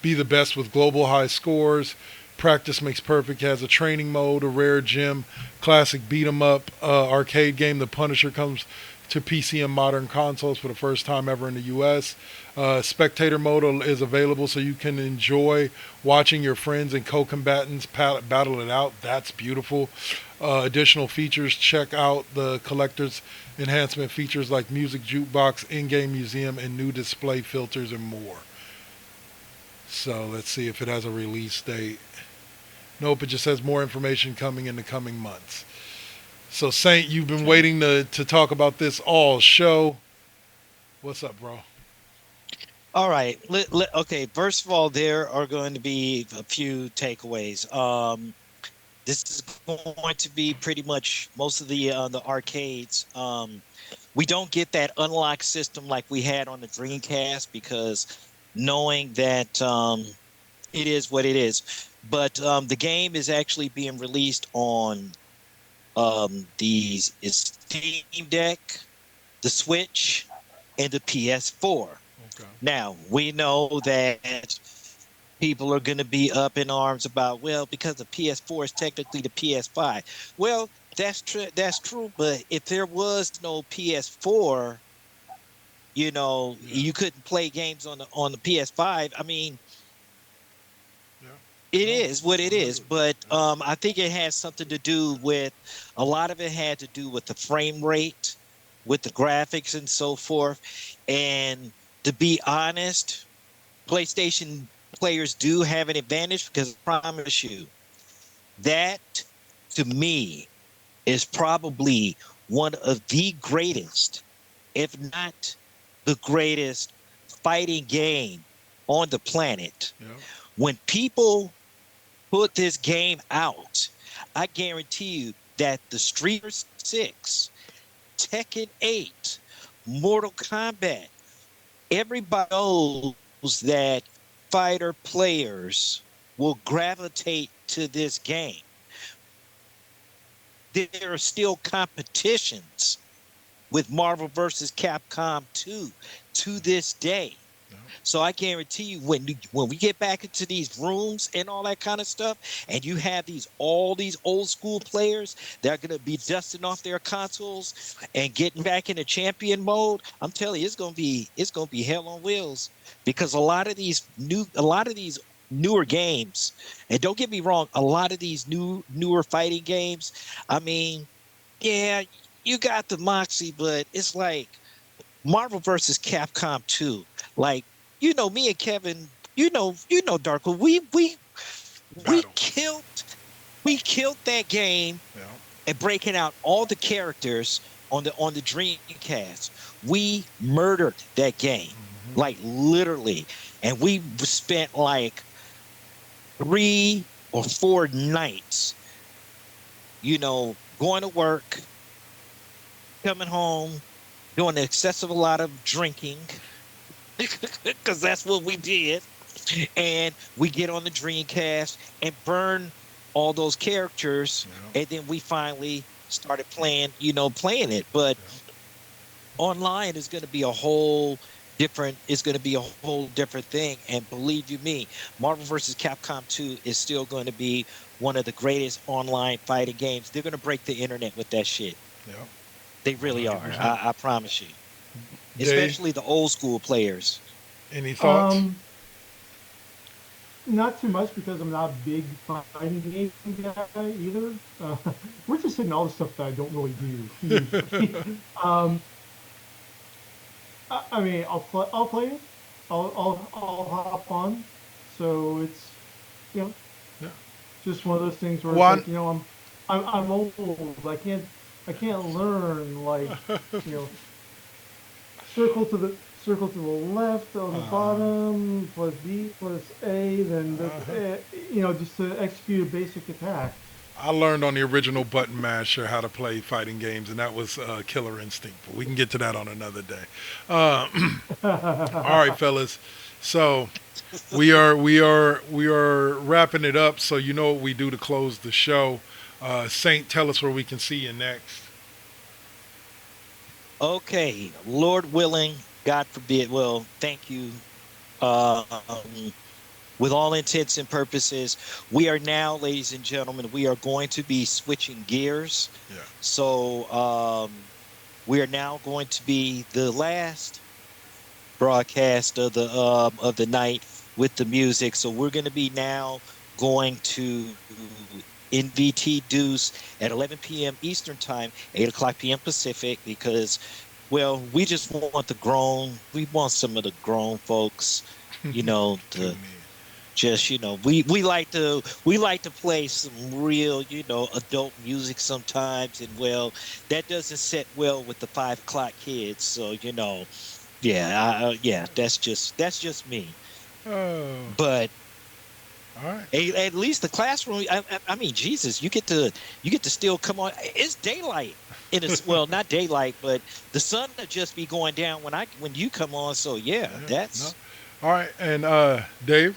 be the best with global high scores. Practice makes perfect. Has a training mode, a rare gem, classic beat 'em up arcade game. The Punisher comes to PC and modern consoles for the first time ever in the U.S. Spectator mode is available, so you can enjoy watching your friends and co-combatants battle it out. That's beautiful. Additional features: check out the collector's enhancement features like music jukebox, in-game museum, and new display filters and more. So let's see if it has a release date. Nope, it just says more information coming in the coming months. So Saint, you've been waiting to talk about this all show. What's up, bro? All right. Okay. First of all, there are going to be a few takeaways. This is going to be pretty much most of the arcades. We don't get that unlock system like we had on the Dreamcast because knowing that it is what it is. But the game is actually being released on the Steam Deck, the Switch, and the PS4. Okay. Now, we know that people are going to be up in arms about, well, because the PS4 is technically the PS5. Well, that's true. That's true. But if there was no PS4, Yeah. you couldn't play games on the PS5. I mean, Yeah. it No, is what it I'm is, with it. but Yeah. I think it has something to do with a lot of it had to do with the frame rate, with the graphics and so forth. And to be honest, PlayStation players do have an advantage because I promise you that to me is probably one of the greatest, if not the greatest fighting game on the planet. Yeah. When people put this game out, I guarantee you that the Street 6, Tekken 8, Mortal Kombat, everybody knows that fighter players will gravitate to this game. There are still competitions with Marvel versus Capcom 2 to this day. Yeah. So I guarantee you, when we get back into these rooms and all that kind of stuff, and you have all these old school players that are going to be dusting off their consoles and getting back into champion mode, I'm telling you, it's gonna be hell on wheels because a lot of these newer games, and don't get me wrong, a lot of these newer fighting games, I mean, yeah, you got the moxie, but it's like Marvel versus Capcom 2. Like, me and Kevin, Darko, we Battle. killed that game Yeah. and breaking out all the characters on the Dreamcast. We murdered that game. Hmm. Like literally. And we spent like 3 or 4 nights, going to work, coming home, doing an excessive a lot of drinking, because that's what we did. And we get on the Dreamcast and burn all those characters, Yeah. and then we finally started playing it. But Yeah. online is going to be a whole different. It's going to be a whole different thing. And believe you me, Marvel versus Capcom 2 is still going to be one of the greatest online fighting games. They're going to break the internet with that shit. Yeah. They really are. 100%. I promise you. Dave, Especially the old school players. any thoughts? Not too much because I'm not a big fighting game guy either. We're just hitting all the stuff that I don't really do usually. I mean, I'll play it. I'll hop on. So it's you know Yeah. just one of those things where it's One. like I'm old. I can't learn like you know circle to the left on the bottom plus B plus A then just to execute a basic attack. I learned on the original button masher how to play fighting games, and that was Killer Instinct. But we can get to that on another day. Uh, all right, fellas. So we are wrapping it up. So you know what we do to close the show. Saint, tell us where we can see you next. Okay, Lord willing, God forbid. Well, thank you. With all intents and purposes, we are now, ladies and gentlemen, we are going to be switching gears. Yeah. So we are now going to be the last broadcast of the night with the music. So we're going to be now going to NVT Deuce at 11 p.m. Eastern Time, 8 o'clock p.m. Pacific, because well, we just want the grown, we want some of the grown folks, Tune to just we like to play some real adult music sometimes, and well, that doesn't set well with the 5 o'clock kids. So yeah, yeah, that's just me. in. Oh, But all right. at least the classroom. I mean, Jesus, you get to still come on. It's daylight. It is, well, not daylight, but the sun will just be going down when you come on. So yeah, Yeah, no. that's All right, and Dave,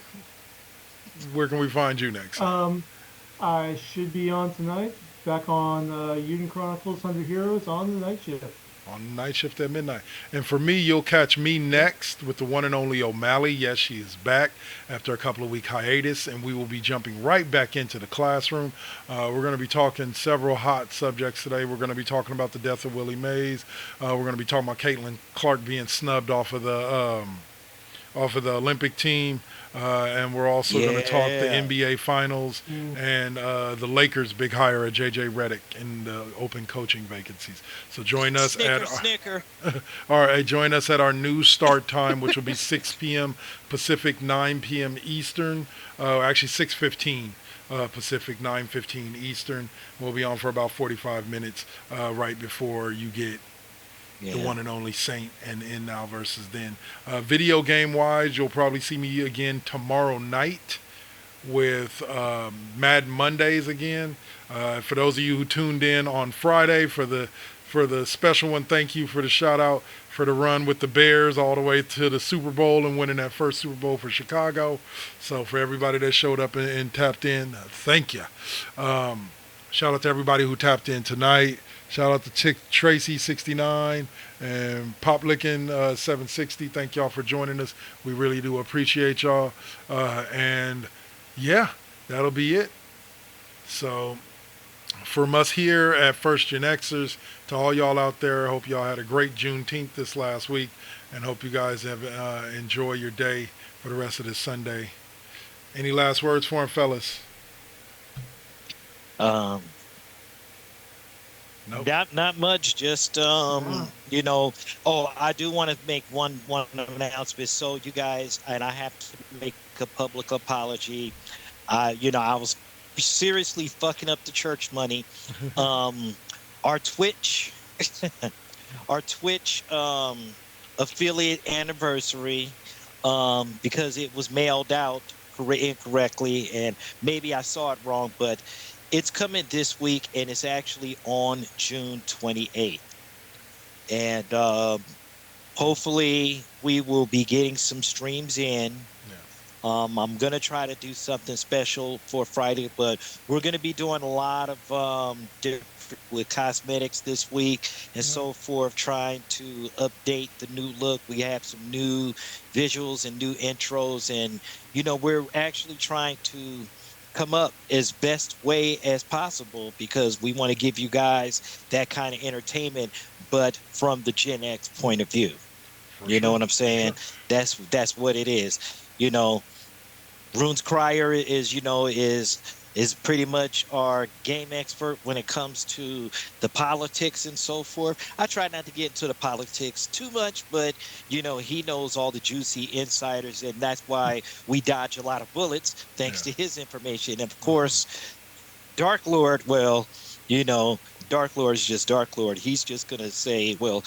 where can we find you next? I should be on tonight, back on Union Chronicles 100 Heroes on the night shift. On night shift at midnight. And for me, you'll catch me next with the one and only O'Malley. Yes, she is back after a couple of week hiatus, and we will be jumping right back into the classroom. We're going to be talking several hot subjects today. We're going to be talking about the death of Willie Mays. We're going to be talking about Caitlin Clark being snubbed off of the Olympic team. And we're also going to talk the yeah. NBA Finals and the Lakers' big hire at J.J. Redick in the open coaching vacancies. So join us Snicker, snicker. all right, join us at our new start time, which will be 6 p.m. Pacific, 9 p.m. Eastern. Actually, 6:15 Pacific, 9:15 Eastern. We'll be on for about 45 minutes right before you get the Yeah. one and only Saint and In Now versus Then. Video game wise, you'll probably see me again tomorrow night with Mad Mondays again. For those of you who tuned in on Friday for the special one, thank you for the shout out for the run with the Bears all the way to the Super Bowl and winning that first Super Bowl for Chicago. So for everybody that showed up and tapped in, thank you. Shout out to everybody who tapped in tonight. Shout out to Tracy69 and Pop Lickin 760. Thank y'all for joining us. We really do appreciate y'all. And yeah, that'll be it. So from us here at First GenXers, to all y'all out there, I hope y'all had a great Juneteenth this last week, and hope you guys have enjoy your day for the rest of this Sunday. Any last words for him, fellas? Um, Nope. not much. Just Oh, I do want to make one announcement. So you guys, and I have to make a public apology. I was seriously fucking up the church money. Our Twitch, our Twitch affiliate anniversary, because it was mailed out incorrectly, and maybe I saw it wrong, but it's coming this week, and it's actually on June 28th. And hopefully we will be getting some streams in. I'm going to try to do something special for Friday, but we're going to be doing a lot of different with cosmetics this week and so forth, trying to update the new look. We have some new visuals and new intros, and we're actually trying to come up as best way as possible, because we want to give you guys that kind of entertainment, but from the Gen X point of view. You know what I'm saying? That's what it is. Runes Crier is pretty much our game expert when it comes to the politics and so forth. I try not to get into the politics too much, but he knows all the juicy insiders, and that's why we dodge a lot of bullets thanks to his information. And of course, Dark Lord, well, Dark Lord is just Dark Lord. He's just gonna say, well,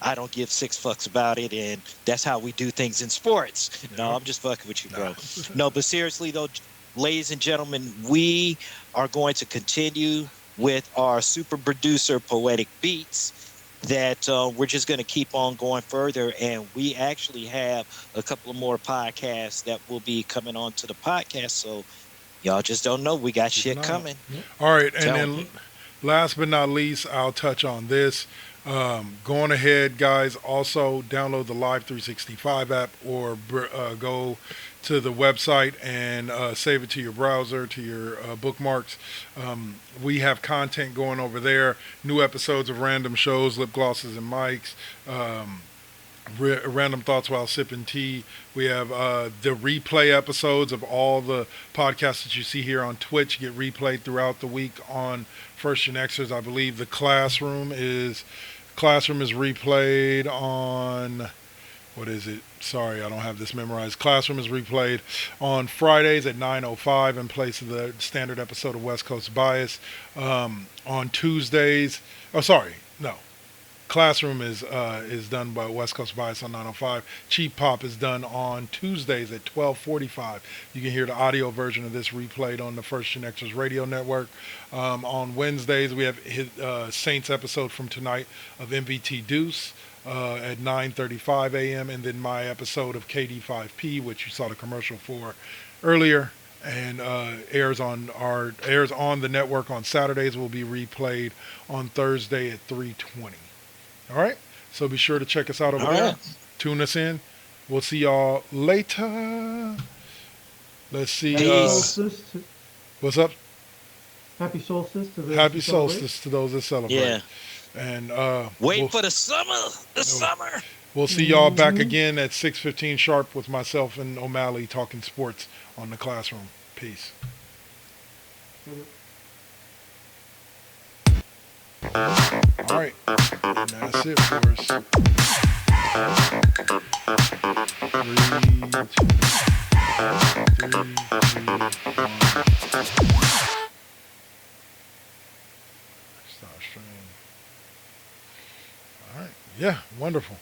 I don't give six fucks about it, and that's how we do things in sports. No, I'm just fucking with you, bro. No, but seriously though, ladies and gentlemen, we are going to continue with our super producer, Poetic Beats. That we're just going to keep on going further. And we actually have a couple of more podcasts that will be coming on to the podcast. So y'all just don't know. We got Keep an shit eye out. coming. All right, and Telling then you. last but not least, I'll touch on this. Going ahead, guys, also download the Live 365 app or go to the website and save it to your browser, to your bookmarks. We have content going over there, new episodes of random shows, lip glosses and mics. Random thoughts while sipping tea. We have the replay episodes of all the podcasts that you see here on Twitch get replayed throughout the week on First GenXers. I believe the classroom is replayed on, what is it? Sorry, I don't have this memorized. Classroom is replayed on Fridays at 9:05 in place of the standard episode of West Coast Bias. On Tuesdays, oh sorry, no. Classroom is done by West Coast Bias on 9:05. Cheap Pop is done on Tuesdays at 12:45. You can hear the audio version of this replayed on the First GenXers Radio Network. On Wednesdays, we have Saints episode from tonight of MVT Deuce at 9:35 a.m. and then my episode of KD5P, which you saw the commercial for earlier, and airs on the network on Saturdays. Will be replayed on Thursday at 3:20. All right. So be sure to check us out over All there. right. Tune us in. We'll see y'all later. Let's see. Happy Peace. solstice to, What's up? happy solstice to those Happy who celebrate. solstice to those that celebrate. Yeah. And Wait for the summer. The summer. we'll see y'all back again at 6:15 sharp with myself and O'Malley talking sports on the classroom. Peace. All right. And that's it for us. 3, 2, 1. Stop streaming. All right. Yeah, wonderful.